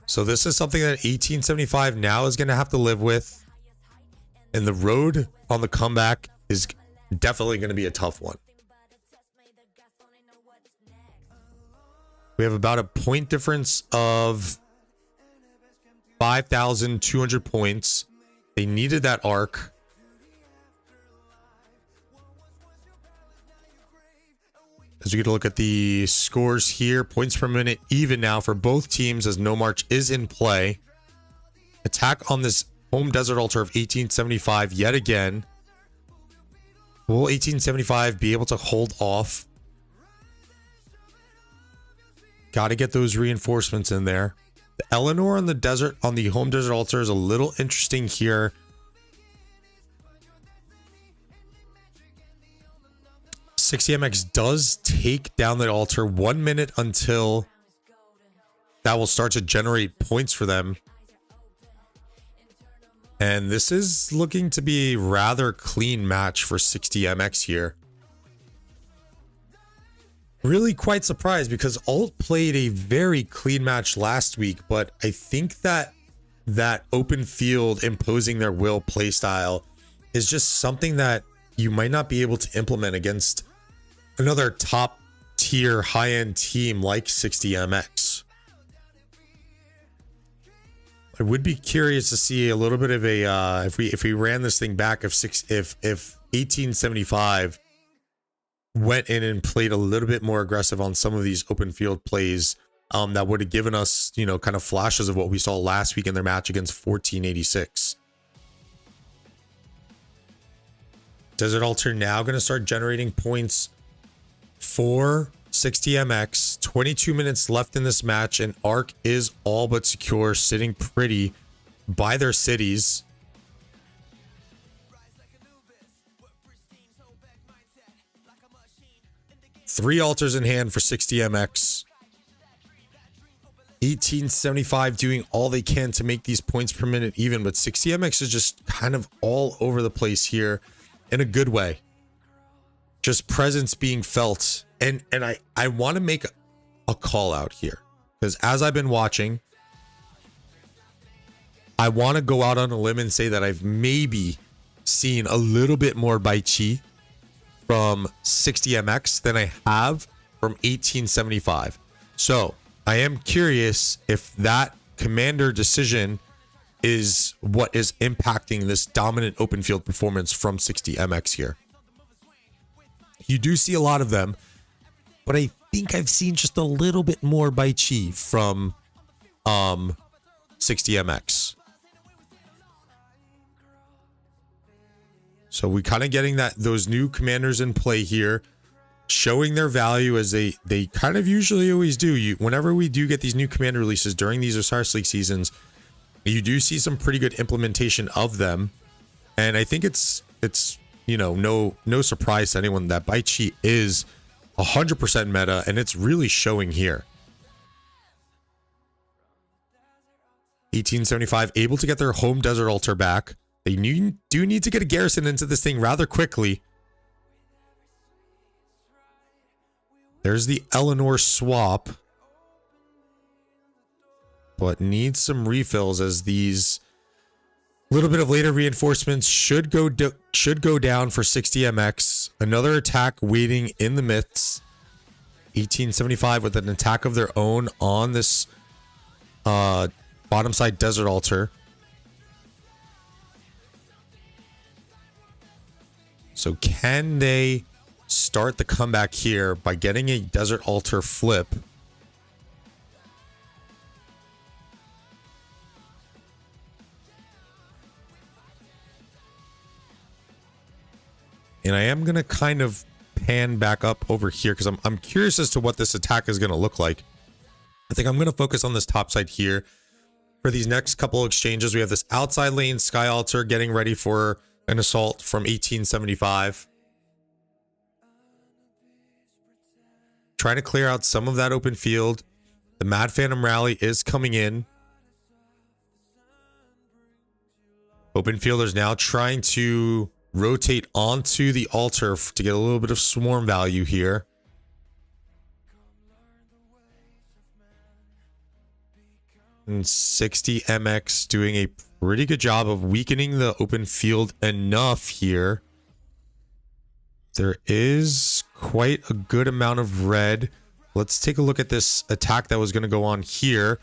So this is something that 1875 now is going to have to live with. And the road on the comeback is definitely going to be a tough one. We have about a point difference of 5,200 points. They needed that arc. As we get a look at the scores here, points per minute even now for both teams as no march is in play. Attack on this home desert altar of 1875 yet again. Will 1875 be able to hold off? Got to get those reinforcements in there. The Eleanor on the desert, on the home desert altar, is a little interesting here. 60MX does take down the altar 1 minute until that will start to generate points for them. And this is looking to be a rather clean match for 60MX here. Really quite surprised because alt played a very clean match last week, but I think that open field imposing their will playstyle is just something that you might not be able to implement against another top tier high-end team like 60MX. I would be curious to see a little bit of a if we ran this thing back if 1875 went in and played a little bit more aggressive on some of these open field plays, that would have given us, you know, kind of flashes of what we saw last week in their match against 1486. Desert Altar now going to start generating points for 60MX. 22 minutes left in this match, and Arc is all but secure, sitting pretty by their cities. 3 altars in hand for 60MX. 1875 doing all they can to make these points per minute even, but 60MX is just kind of all over the place here in a good way. Just presence being felt. And I want to make a call out here, because as I've been watching, I want to go out on a limb and say that I've maybe seen a little bit more Bai Chi from 60MX than I have from 1875. So I am curious if that commander decision is what is impacting this dominant open field performance from 60MX here. You do see a lot of them, but I think I've seen just a little bit more Bai Chi from 60MX. So we kind of getting those new commanders in play here, showing their value as they kind of usually always do. Whenever we do get these new commander releases during these Osiris League seasons, you do see some pretty good implementation of them. And I think it's you know, no surprise to anyone that Bai Chi is 100% meta, and it's really showing here. 1875 able to get their home desert altar back. They do need to get a garrison into this thing rather quickly. There's the Eleanor swap, but needs some refills as these little bit of later reinforcements should go down for 60MX. Another attack waiting in the midst. 1875 with an attack of their own on this bottom side desert altar. So can they start the comeback here by getting a desert altar flip? And I am going to kind of pan back up over here because I'm curious as to what this attack is going to look like. I think I'm going to focus on this top side here. For these next couple exchanges, we have this outside lane Sky Altar getting ready for an assault from 1875. Trying to clear out some of that open field. The Mad Phantom Rally is coming in. Open fielders now trying to rotate onto the altar to get a little bit of swarm value here. And 60MX doing a pretty good job of weakening the open field enough here. There is quite a good amount of red. Let's take a look at this attack that was going to go on here.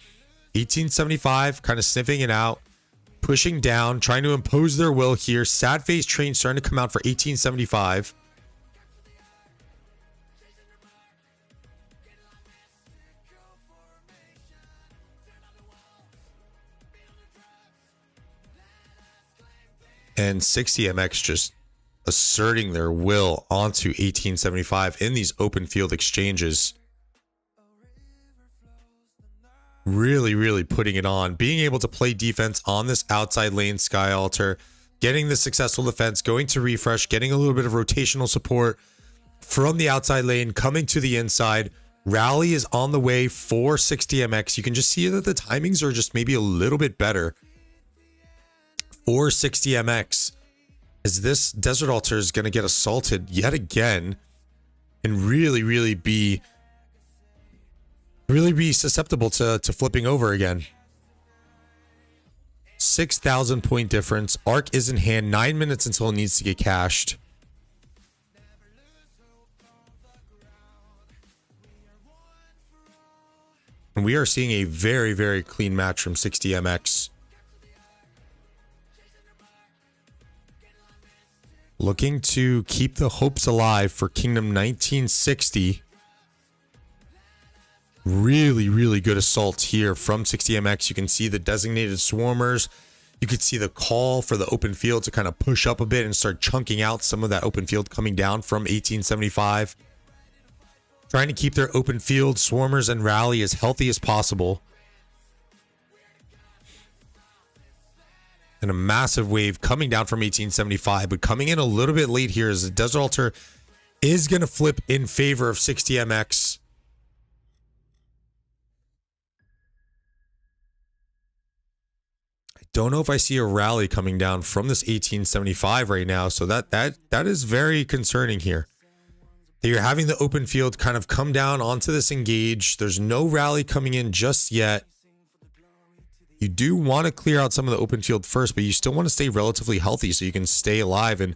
1875 kind of sniffing it out, pushing down, trying to impose their will here. Sad face train starting to come out for 1875. And 60MX just asserting their will onto 1875 in these open field exchanges. Really putting it on. Being able to play defense on this outside lane Sky Altar. Getting the successful defense. Going to refresh. Getting a little bit of rotational support from the outside lane. Coming to the inside. Rally is on the way for 60MX. You can just see that the timings are just maybe a little bit better for 60MX. As this desert altar is going to get assaulted yet again. And really be susceptible to flipping over again. 6,000 point difference. Arc is in hand. 9 minutes until it needs to get cashed. And we are seeing a very clean match from 60MX. Looking to keep the hopes alive for Kingdom 1960. Really good assault here from 60MX. You can see the designated swarmers. You could see the call for the open field to kind of push up a bit and start chunking out some of that open field coming down from 1875. Trying to keep their open field, swarmers, and rally as healthy as possible. And a massive wave coming down from 1875, but coming in a little bit late here as the desert altar is going to flip in favor of 60MX. I don't know if I see a rally coming down from this 1875 right now, so that is very concerning here. That you're having the open field kind of come down onto this engage. There's no rally coming in just yet. You do want to clear out some of the open field first, but you still want to stay relatively healthy so you can stay alive and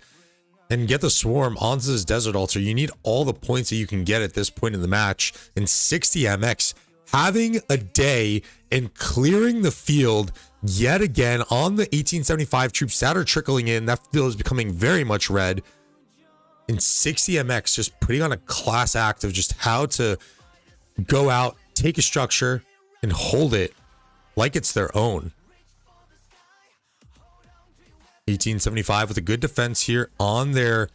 get the swarm onto this desert altar. You need all the points that you can get at this point in the match. And 60MX having a day and clearing the field yet again on the 1875 troops that are trickling in. That field is becoming very much red. And 60MX just putting on a class act of just how to go out, take a structure, and hold it like it's their own. 1875 with a good defense here on their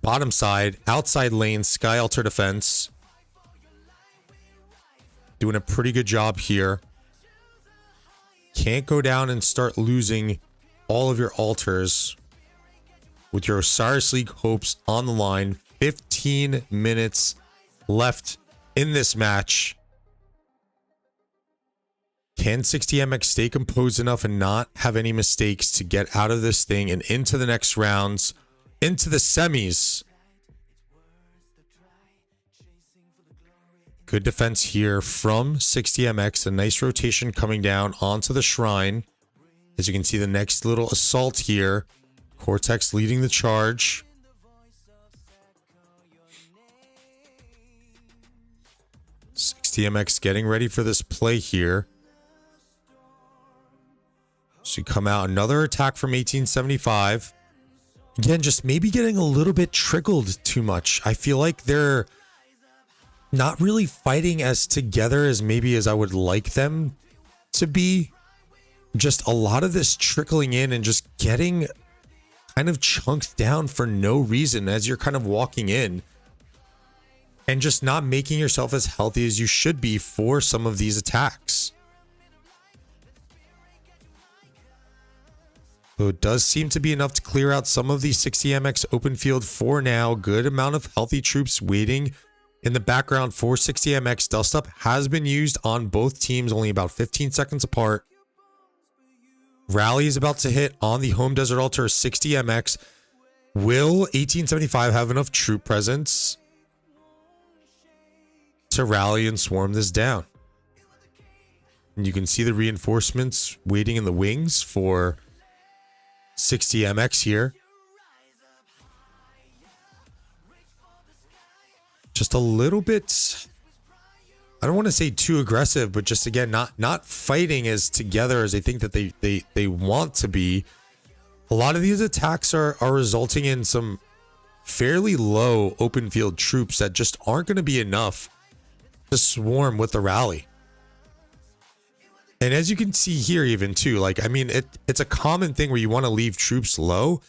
bottom side, outside lane, Sky Altar defense. Doing a pretty good job here. Can't go down and start losing all of your altars with your Osiris League hopes on the line. 15 minutes left in this match. Can 60MX stay composed enough and not have any mistakes to get out of this thing and into the next rounds, into the semis? Good defense here from 60MX. A nice rotation coming down onto the shrine. As you can see, the next little assault here. Cortex leading the charge. $60MX getting ready for this play here. So you come out, another attack from 1875. Again, just maybe getting a little bit trickled too much. I feel like they're not really fighting as together as maybe as I would like them to be. Just a lot of this trickling in and just getting kind of chunked down for no reason as you're kind of walking in. And just not making yourself as healthy as you should be for some of these attacks. So it does seem to be enough to clear out some of the 60MX open field for now. Good amount of healthy troops waiting in the background for 60MX. Dust Up has been used on both teams, only about 15 seconds apart. Rally is about to hit on the home desert altar. 60MX. Will 1875 have enough troop presence to rally and swarm this down? And you can see the reinforcements waiting in the wings for 60MX here. Just a little bit, I don't want to say too aggressive, but just again, not fighting as together as I think that they want to be. A lot of these attacks are resulting in some fairly low open field troops that just aren't going to be enough to swarm with the rally. And as you can see here even too, like, I mean, it's a common thing where you want to leave troops low,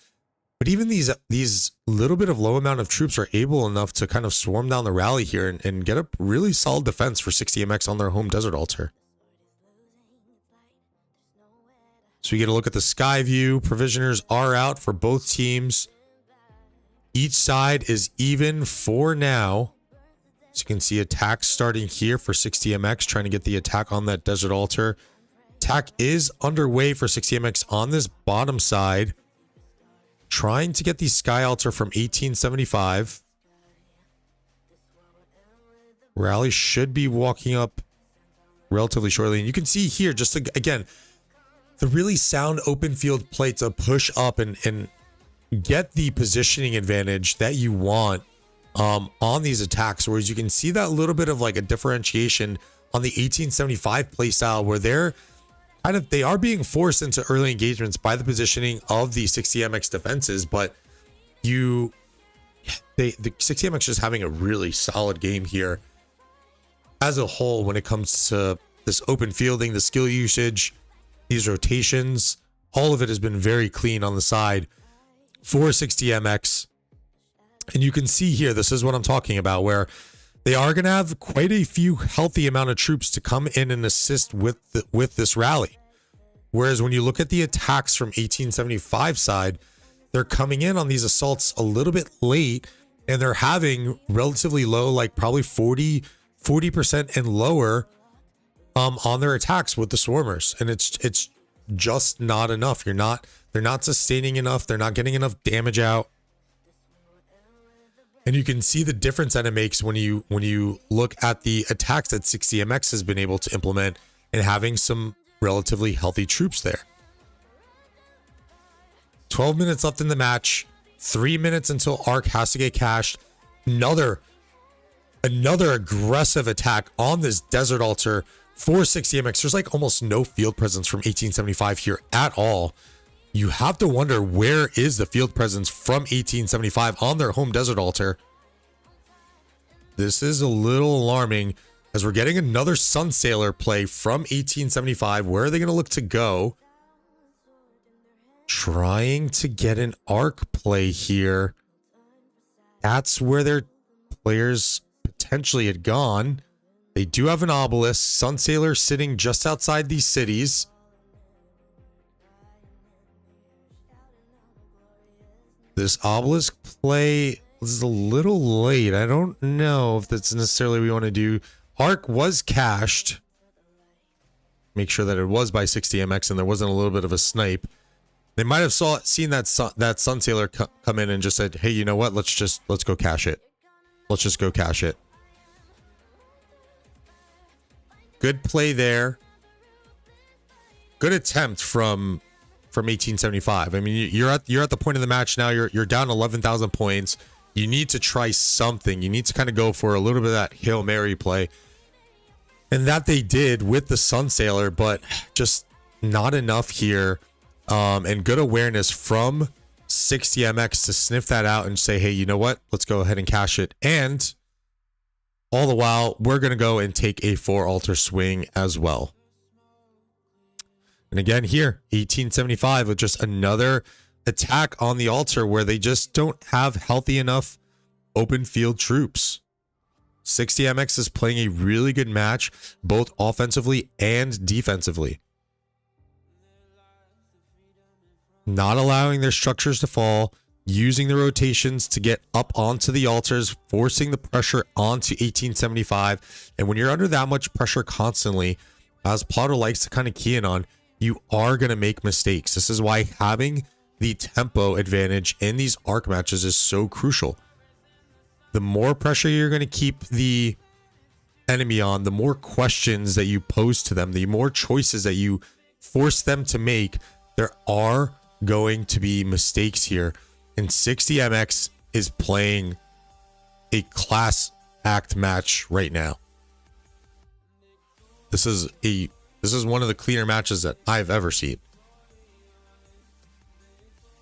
but even these little bit of low amount of troops are able enough to kind of swarm down the rally here and get a really solid defense for 60MX on their home desert altar. So we get a look at the sky view. Provisioners are out for both teams. Each side is even for now. So you can see attacks starting here for 60MX, trying to get the attack on that desert altar. Attack is underway for 60MX on this bottom side, trying to get the sky altar from 1875. Rally should be walking up relatively shortly. And you can see here, just again, the really sound open field play to push up and get the positioning advantage that you want on these attacks. Whereas you can see that little bit of like a differentiation on the 1875 playstyle where they are being forced into early engagements by the positioning of the 60MX defenses, but the 60MX is having a really solid game here as a whole when it comes to this open fielding, the skill usage, these rotations. All of it has been very clean on the side for 60MX. And you can see here, this is what I'm talking about, where they are going to have quite a few healthy amount of troops to come in and assist with this rally. Whereas when you look at the attacks from 1875 side, they're coming in on these assaults a little bit late and they're having relatively low, like probably 40% and lower on their attacks with the swarmers, and it's just not enough. They're not sustaining enough. They're not getting enough damage out. And you can see the difference that it makes when you look at the attacks that 60MX has been able to implement and having some relatively healthy troops there. 12 minutes left in the match. 3 minutes until Arc has to get cashed. Another aggressive attack on this desert altar for 60MX. There's like almost no field presence from 1875 here at all. You have to wonder, where is the field presence from 1875 on their home desert altar? This is a little alarming, as we're getting another Sun Sailor play from 1875. Where are they going to look to go? Trying to get an arc play here. That's where their players potentially had gone. They do have an obelisk. Sun Sailor sitting just outside these cities. This obelisk play is a little late. I don't know if that's necessarily what we want to do. Arc was cached. Make sure that it was by 60MX and there wasn't a little bit of a snipe. They might have seen that Sun Sailor come in and just said, hey, you know what? Let's go cash it. Let's just go cash it. Good play there. Good attempt from 1875. I mean, you're at the point of the match now. You're down 11,000 points. You need to try something. You need to kind of go for a little bit of that Hail Mary play. And that they did with the Sun Sailor, but just not enough here. And good awareness from 60MX to sniff that out and say, hey, you know what? Let's go ahead and cash it. And all the while, we're going to go and take a 4 altar swing as well. And again here, 1875 with just another attack on the altar where they just don't have healthy enough open field troops. 60MX is playing a really good match, both offensively and defensively. Not allowing their structures to fall, using the rotations to get up onto the altars, forcing the pressure onto 1875. And when you're under that much pressure constantly, as Plotter likes to kind of key in on, you are going to make mistakes. This is why having the tempo advantage in these arc matches is so crucial. The more pressure you're going to keep the enemy on, the more questions that you pose to them, the more choices that you force them to make, there are going to be mistakes here. And 60MX is playing a class act match right now. This is one of the cleaner matches that I've ever seen.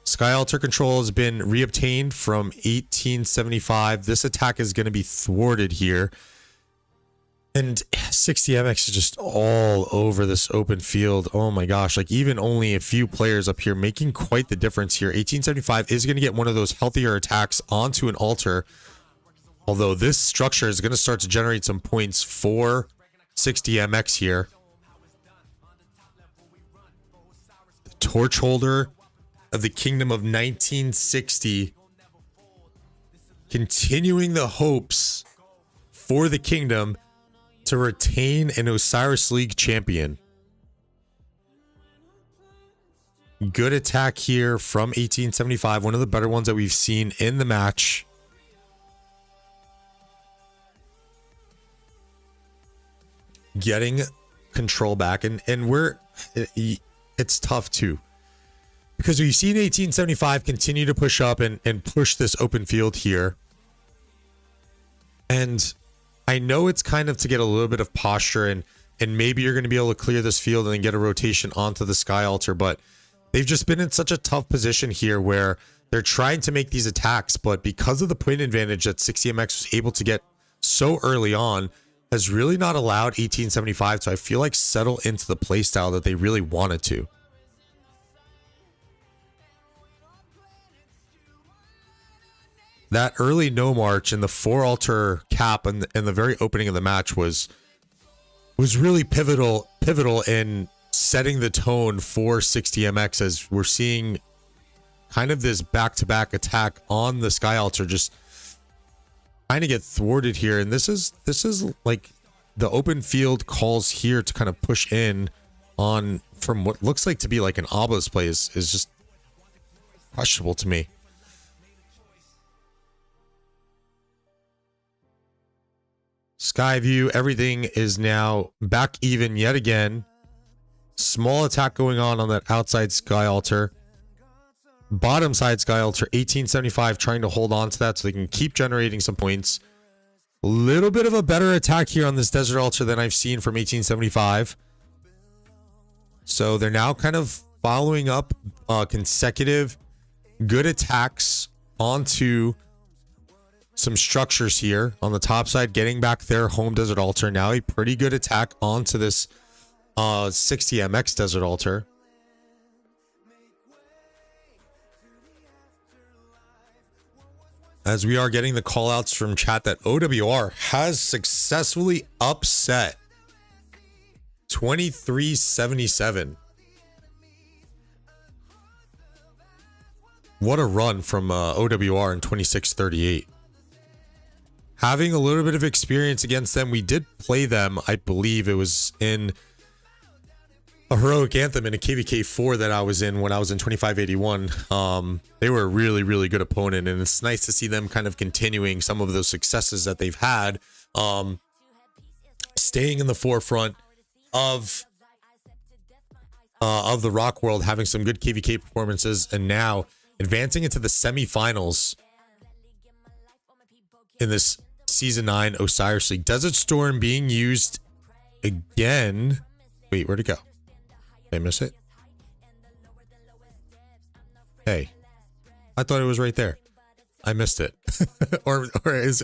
Sky Altar control has been reobtained from 1875. This attack is going to be thwarted here. And 60MX is just all over this open field. Oh my gosh, like even only a few players up here making quite the difference here. 1875 is going to get one of those healthier attacks onto an altar. Although this structure is going to start to generate some points for 60MX here. The torch holder of the Kingdom of 1960, continuing the hopes for the kingdom to retain an Osiris League champion. Good attack here from 1875, one of the better ones that we've seen in the match. Getting control back, and it's tough too, because we've seen 1875 continue to push up and push this open field here. And I know it's kind of to get a little bit of posture, and maybe you're going to be able to clear this field and then get a rotation onto the Sky Altar, but they've just been in such a tough position here where they're trying to make these attacks, but because of the point advantage that 60MX was able to get so early on, has really not allowed 1875 to, I feel like, settle into the playstyle that they really wanted to. That early no march and the 4 altar cap and the very opening of the match was really pivotal in setting the tone for 60MX, as we're seeing kind of this back-to-back attack on the Sky Altar, just kind of get thwarted here, and this is like the open field calls here to kind of push in on from what looks like to be like an Obelisk play is just questionable to me. Skyview, everything is now back even yet again. Small attack going on that outside Sky Altar. Bottom side Sky Altar, 1875, trying to hold on to that so they can keep generating some points. A little bit of a better attack here on this Desert Altar than I've seen from 1875. So they're now kind of following up consecutive good attacks onto some structures here on the top side, getting back their home Desert Altar. Now a pretty good attack onto this 60MX Desert Altar. As we are getting the call outs from chat that OWR has successfully upset 2377. What a run from OWR in 2638. Having a little bit of experience against them, we did play them. I believe it was in a Heroic Anthem in a KVK4 that I was in when I was in 2581. They were a really, really good opponent, and it's nice to see them kind of continuing some of those successes that they've had, staying in the forefront of the Rock world, having some good KVK performances, and now advancing into the semifinals in this Season 9 Osiris League. Desert Storm being used again. Wait, where'd it go? Did I miss it? Hey, I thought it was right there. I missed it. or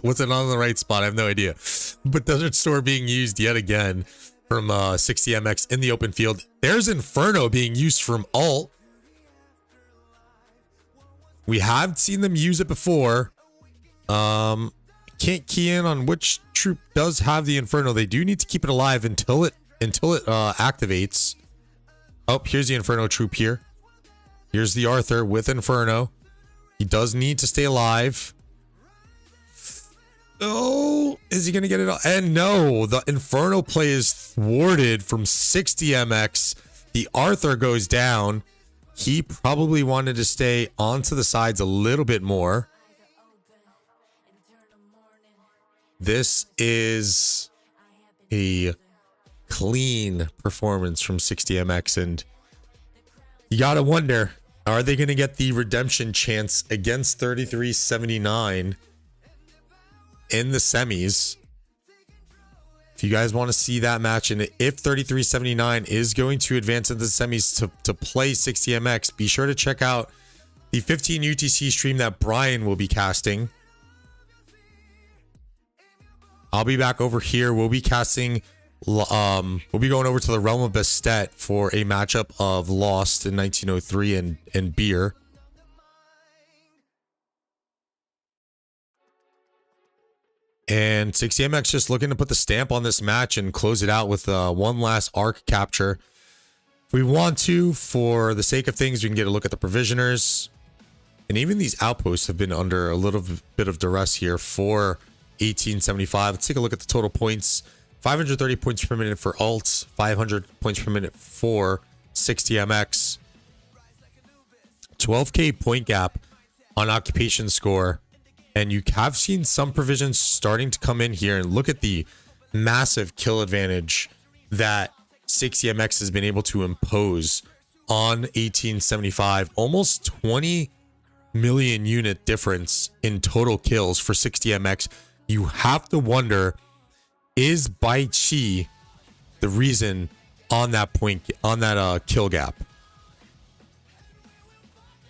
was it on the right spot? I have no idea. But Desert Storm being used yet again from 60MX in the open field. There's Inferno being used from alt. We have seen them use it before. Can't key in on which troop does have the Inferno. They do need to keep it alive until it activates. Oh, here's the Inferno troop here. Here's the Arthur with Inferno. He does need to stay alive. Oh, is he going to get it? And no, the Inferno play is thwarted from 60MX. The Arthur goes down. He probably wanted to stay onto the sides a little bit more. This is a clean performance from 60MX, and you gotta wonder, are they gonna get the redemption chance against 3379 in the semis? If you guys want to see that match, and if 3379 is going to advance into the semis to play 60MX, be sure to check out the 15 UTC stream that Brian will be casting. I'll be back over here. We'll be casting. We'll be going over to the Realm of Bastet for a matchup of Lost in 1903 and Beer. And 60MX just looking to put the stamp on this match and close it out with one last arc capture. If we want to, for the sake of things, we can get a look at the provisioners. And even these outposts have been under a little bit of duress here for 1875. Let's take a look at the total points. 530 points per minute for alt, 500 points per minute for 60MX. 12k point gap on occupation score. And you have seen some provisions starting to come in here, and look at the massive kill advantage that 60MX has been able to impose on 1875. Almost 20 million unit difference in total kills for 60MX. You have to wonder, is Bai Chi the reason on that point, on that kill gap?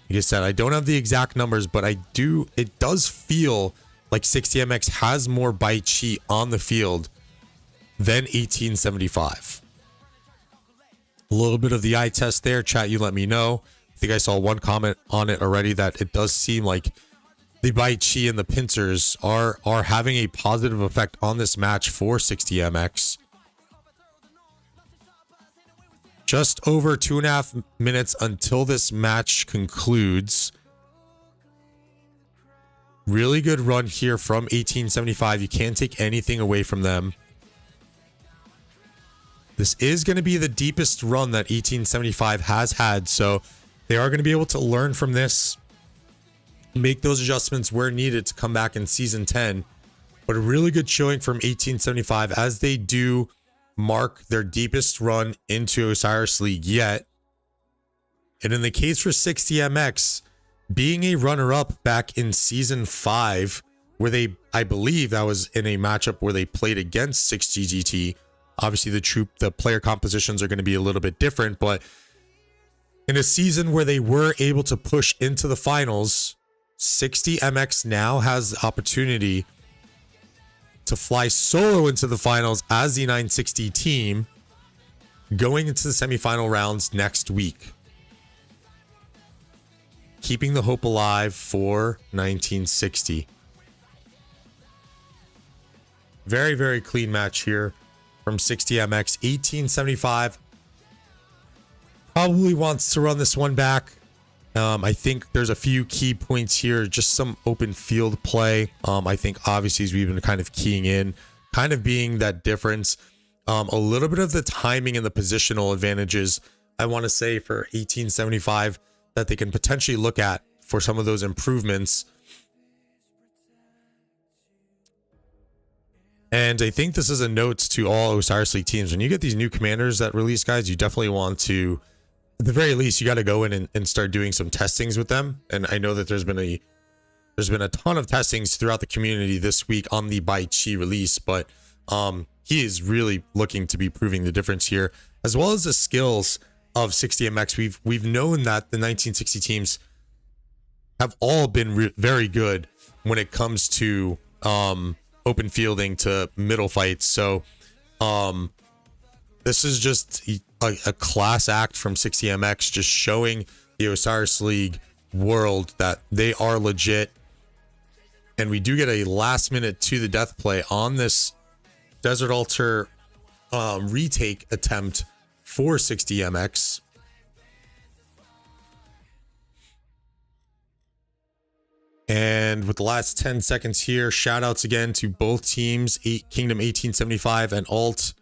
Like I said, I don't have the exact numbers, but it does feel like 60MX has more Bai Chi on the field than 1875. A little bit of the eye test there. Chat, you let me know. I think I saw one comment on it already that it does seem like the Bai Chi and the pincers are having a positive effect on this match for 60MX. Just over 2.5 minutes until this match concludes. Really good run here from 1875. You can't take anything away from them. This is going to be the deepest run that 1875 has had, so they are going to be able to learn from this, make those adjustments where needed to come back in season 10. But a really good showing from 1875 as they do mark their deepest run into Osiris League yet. And in the case for 60MX, being a runner-up back in season 5, where they, I believe that was in a matchup where they played against 6GGT. Obviously the player compositions are going to be a little bit different, but in a season where they were able to push into the finals, 60MX now has the opportunity to fly solo into the finals as the 960 team going into the semifinal rounds next week. Keeping the hope alive for 1960. Very, very clean match here from 60MX. 1875 probably wants to run this one back. I think there's a few key points here, just some open field play. I think obviously as we've been kind of keying in, kind of being that difference. A little bit of the timing and the positional advantages, I want to say, for 1875 that they can potentially look at for some of those improvements. And I think this is a note to all Osiris League teams. When you get these new commanders that release, guys, you definitely want to, at the very least, you got to go in and start doing some testings with them. And I know that there's been a ton of testings throughout the community this week on the Bai Chi release, but he is really looking to be proving the difference here, as well as the skills of 60MX. We've known that the 1960 teams have all been very good when it comes to open fielding to middle fights. So this is just a class act from 60MX, just showing the Osiris League world that they are legit. And we do get a last minute to the death play on this Desert Altar retake attempt for 60MX. And with the last 10 seconds here, shout outs again to both teams, Kingdom 1875 and Alt.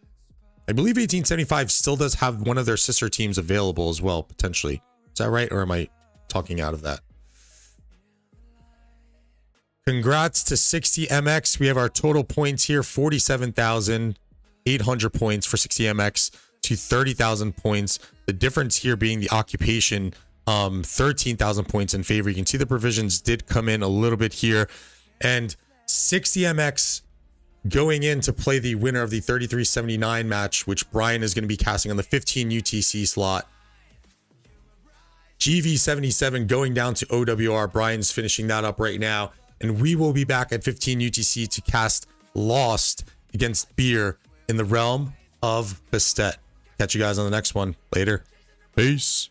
I believe 1875 still does have one of their sister teams available as well, potentially. Is that right? Or am I talking out of that? Congrats to 60MX. We have our total points here, 47,800 points for 60MX to 30,000 points. The difference here being the occupation, 13,000 points in favor. You can see the provisions did come in a little bit here. And 60MX going in to play the winner of the 3379 match, which Brian is going to be casting on the 15 UTC slot. GV77 going down to OWR. Brian's finishing that up right now. And we will be back at 15 UTC to cast Lost against Beer in the realm of Bastet. Catch you guys on the next one. Later. Peace.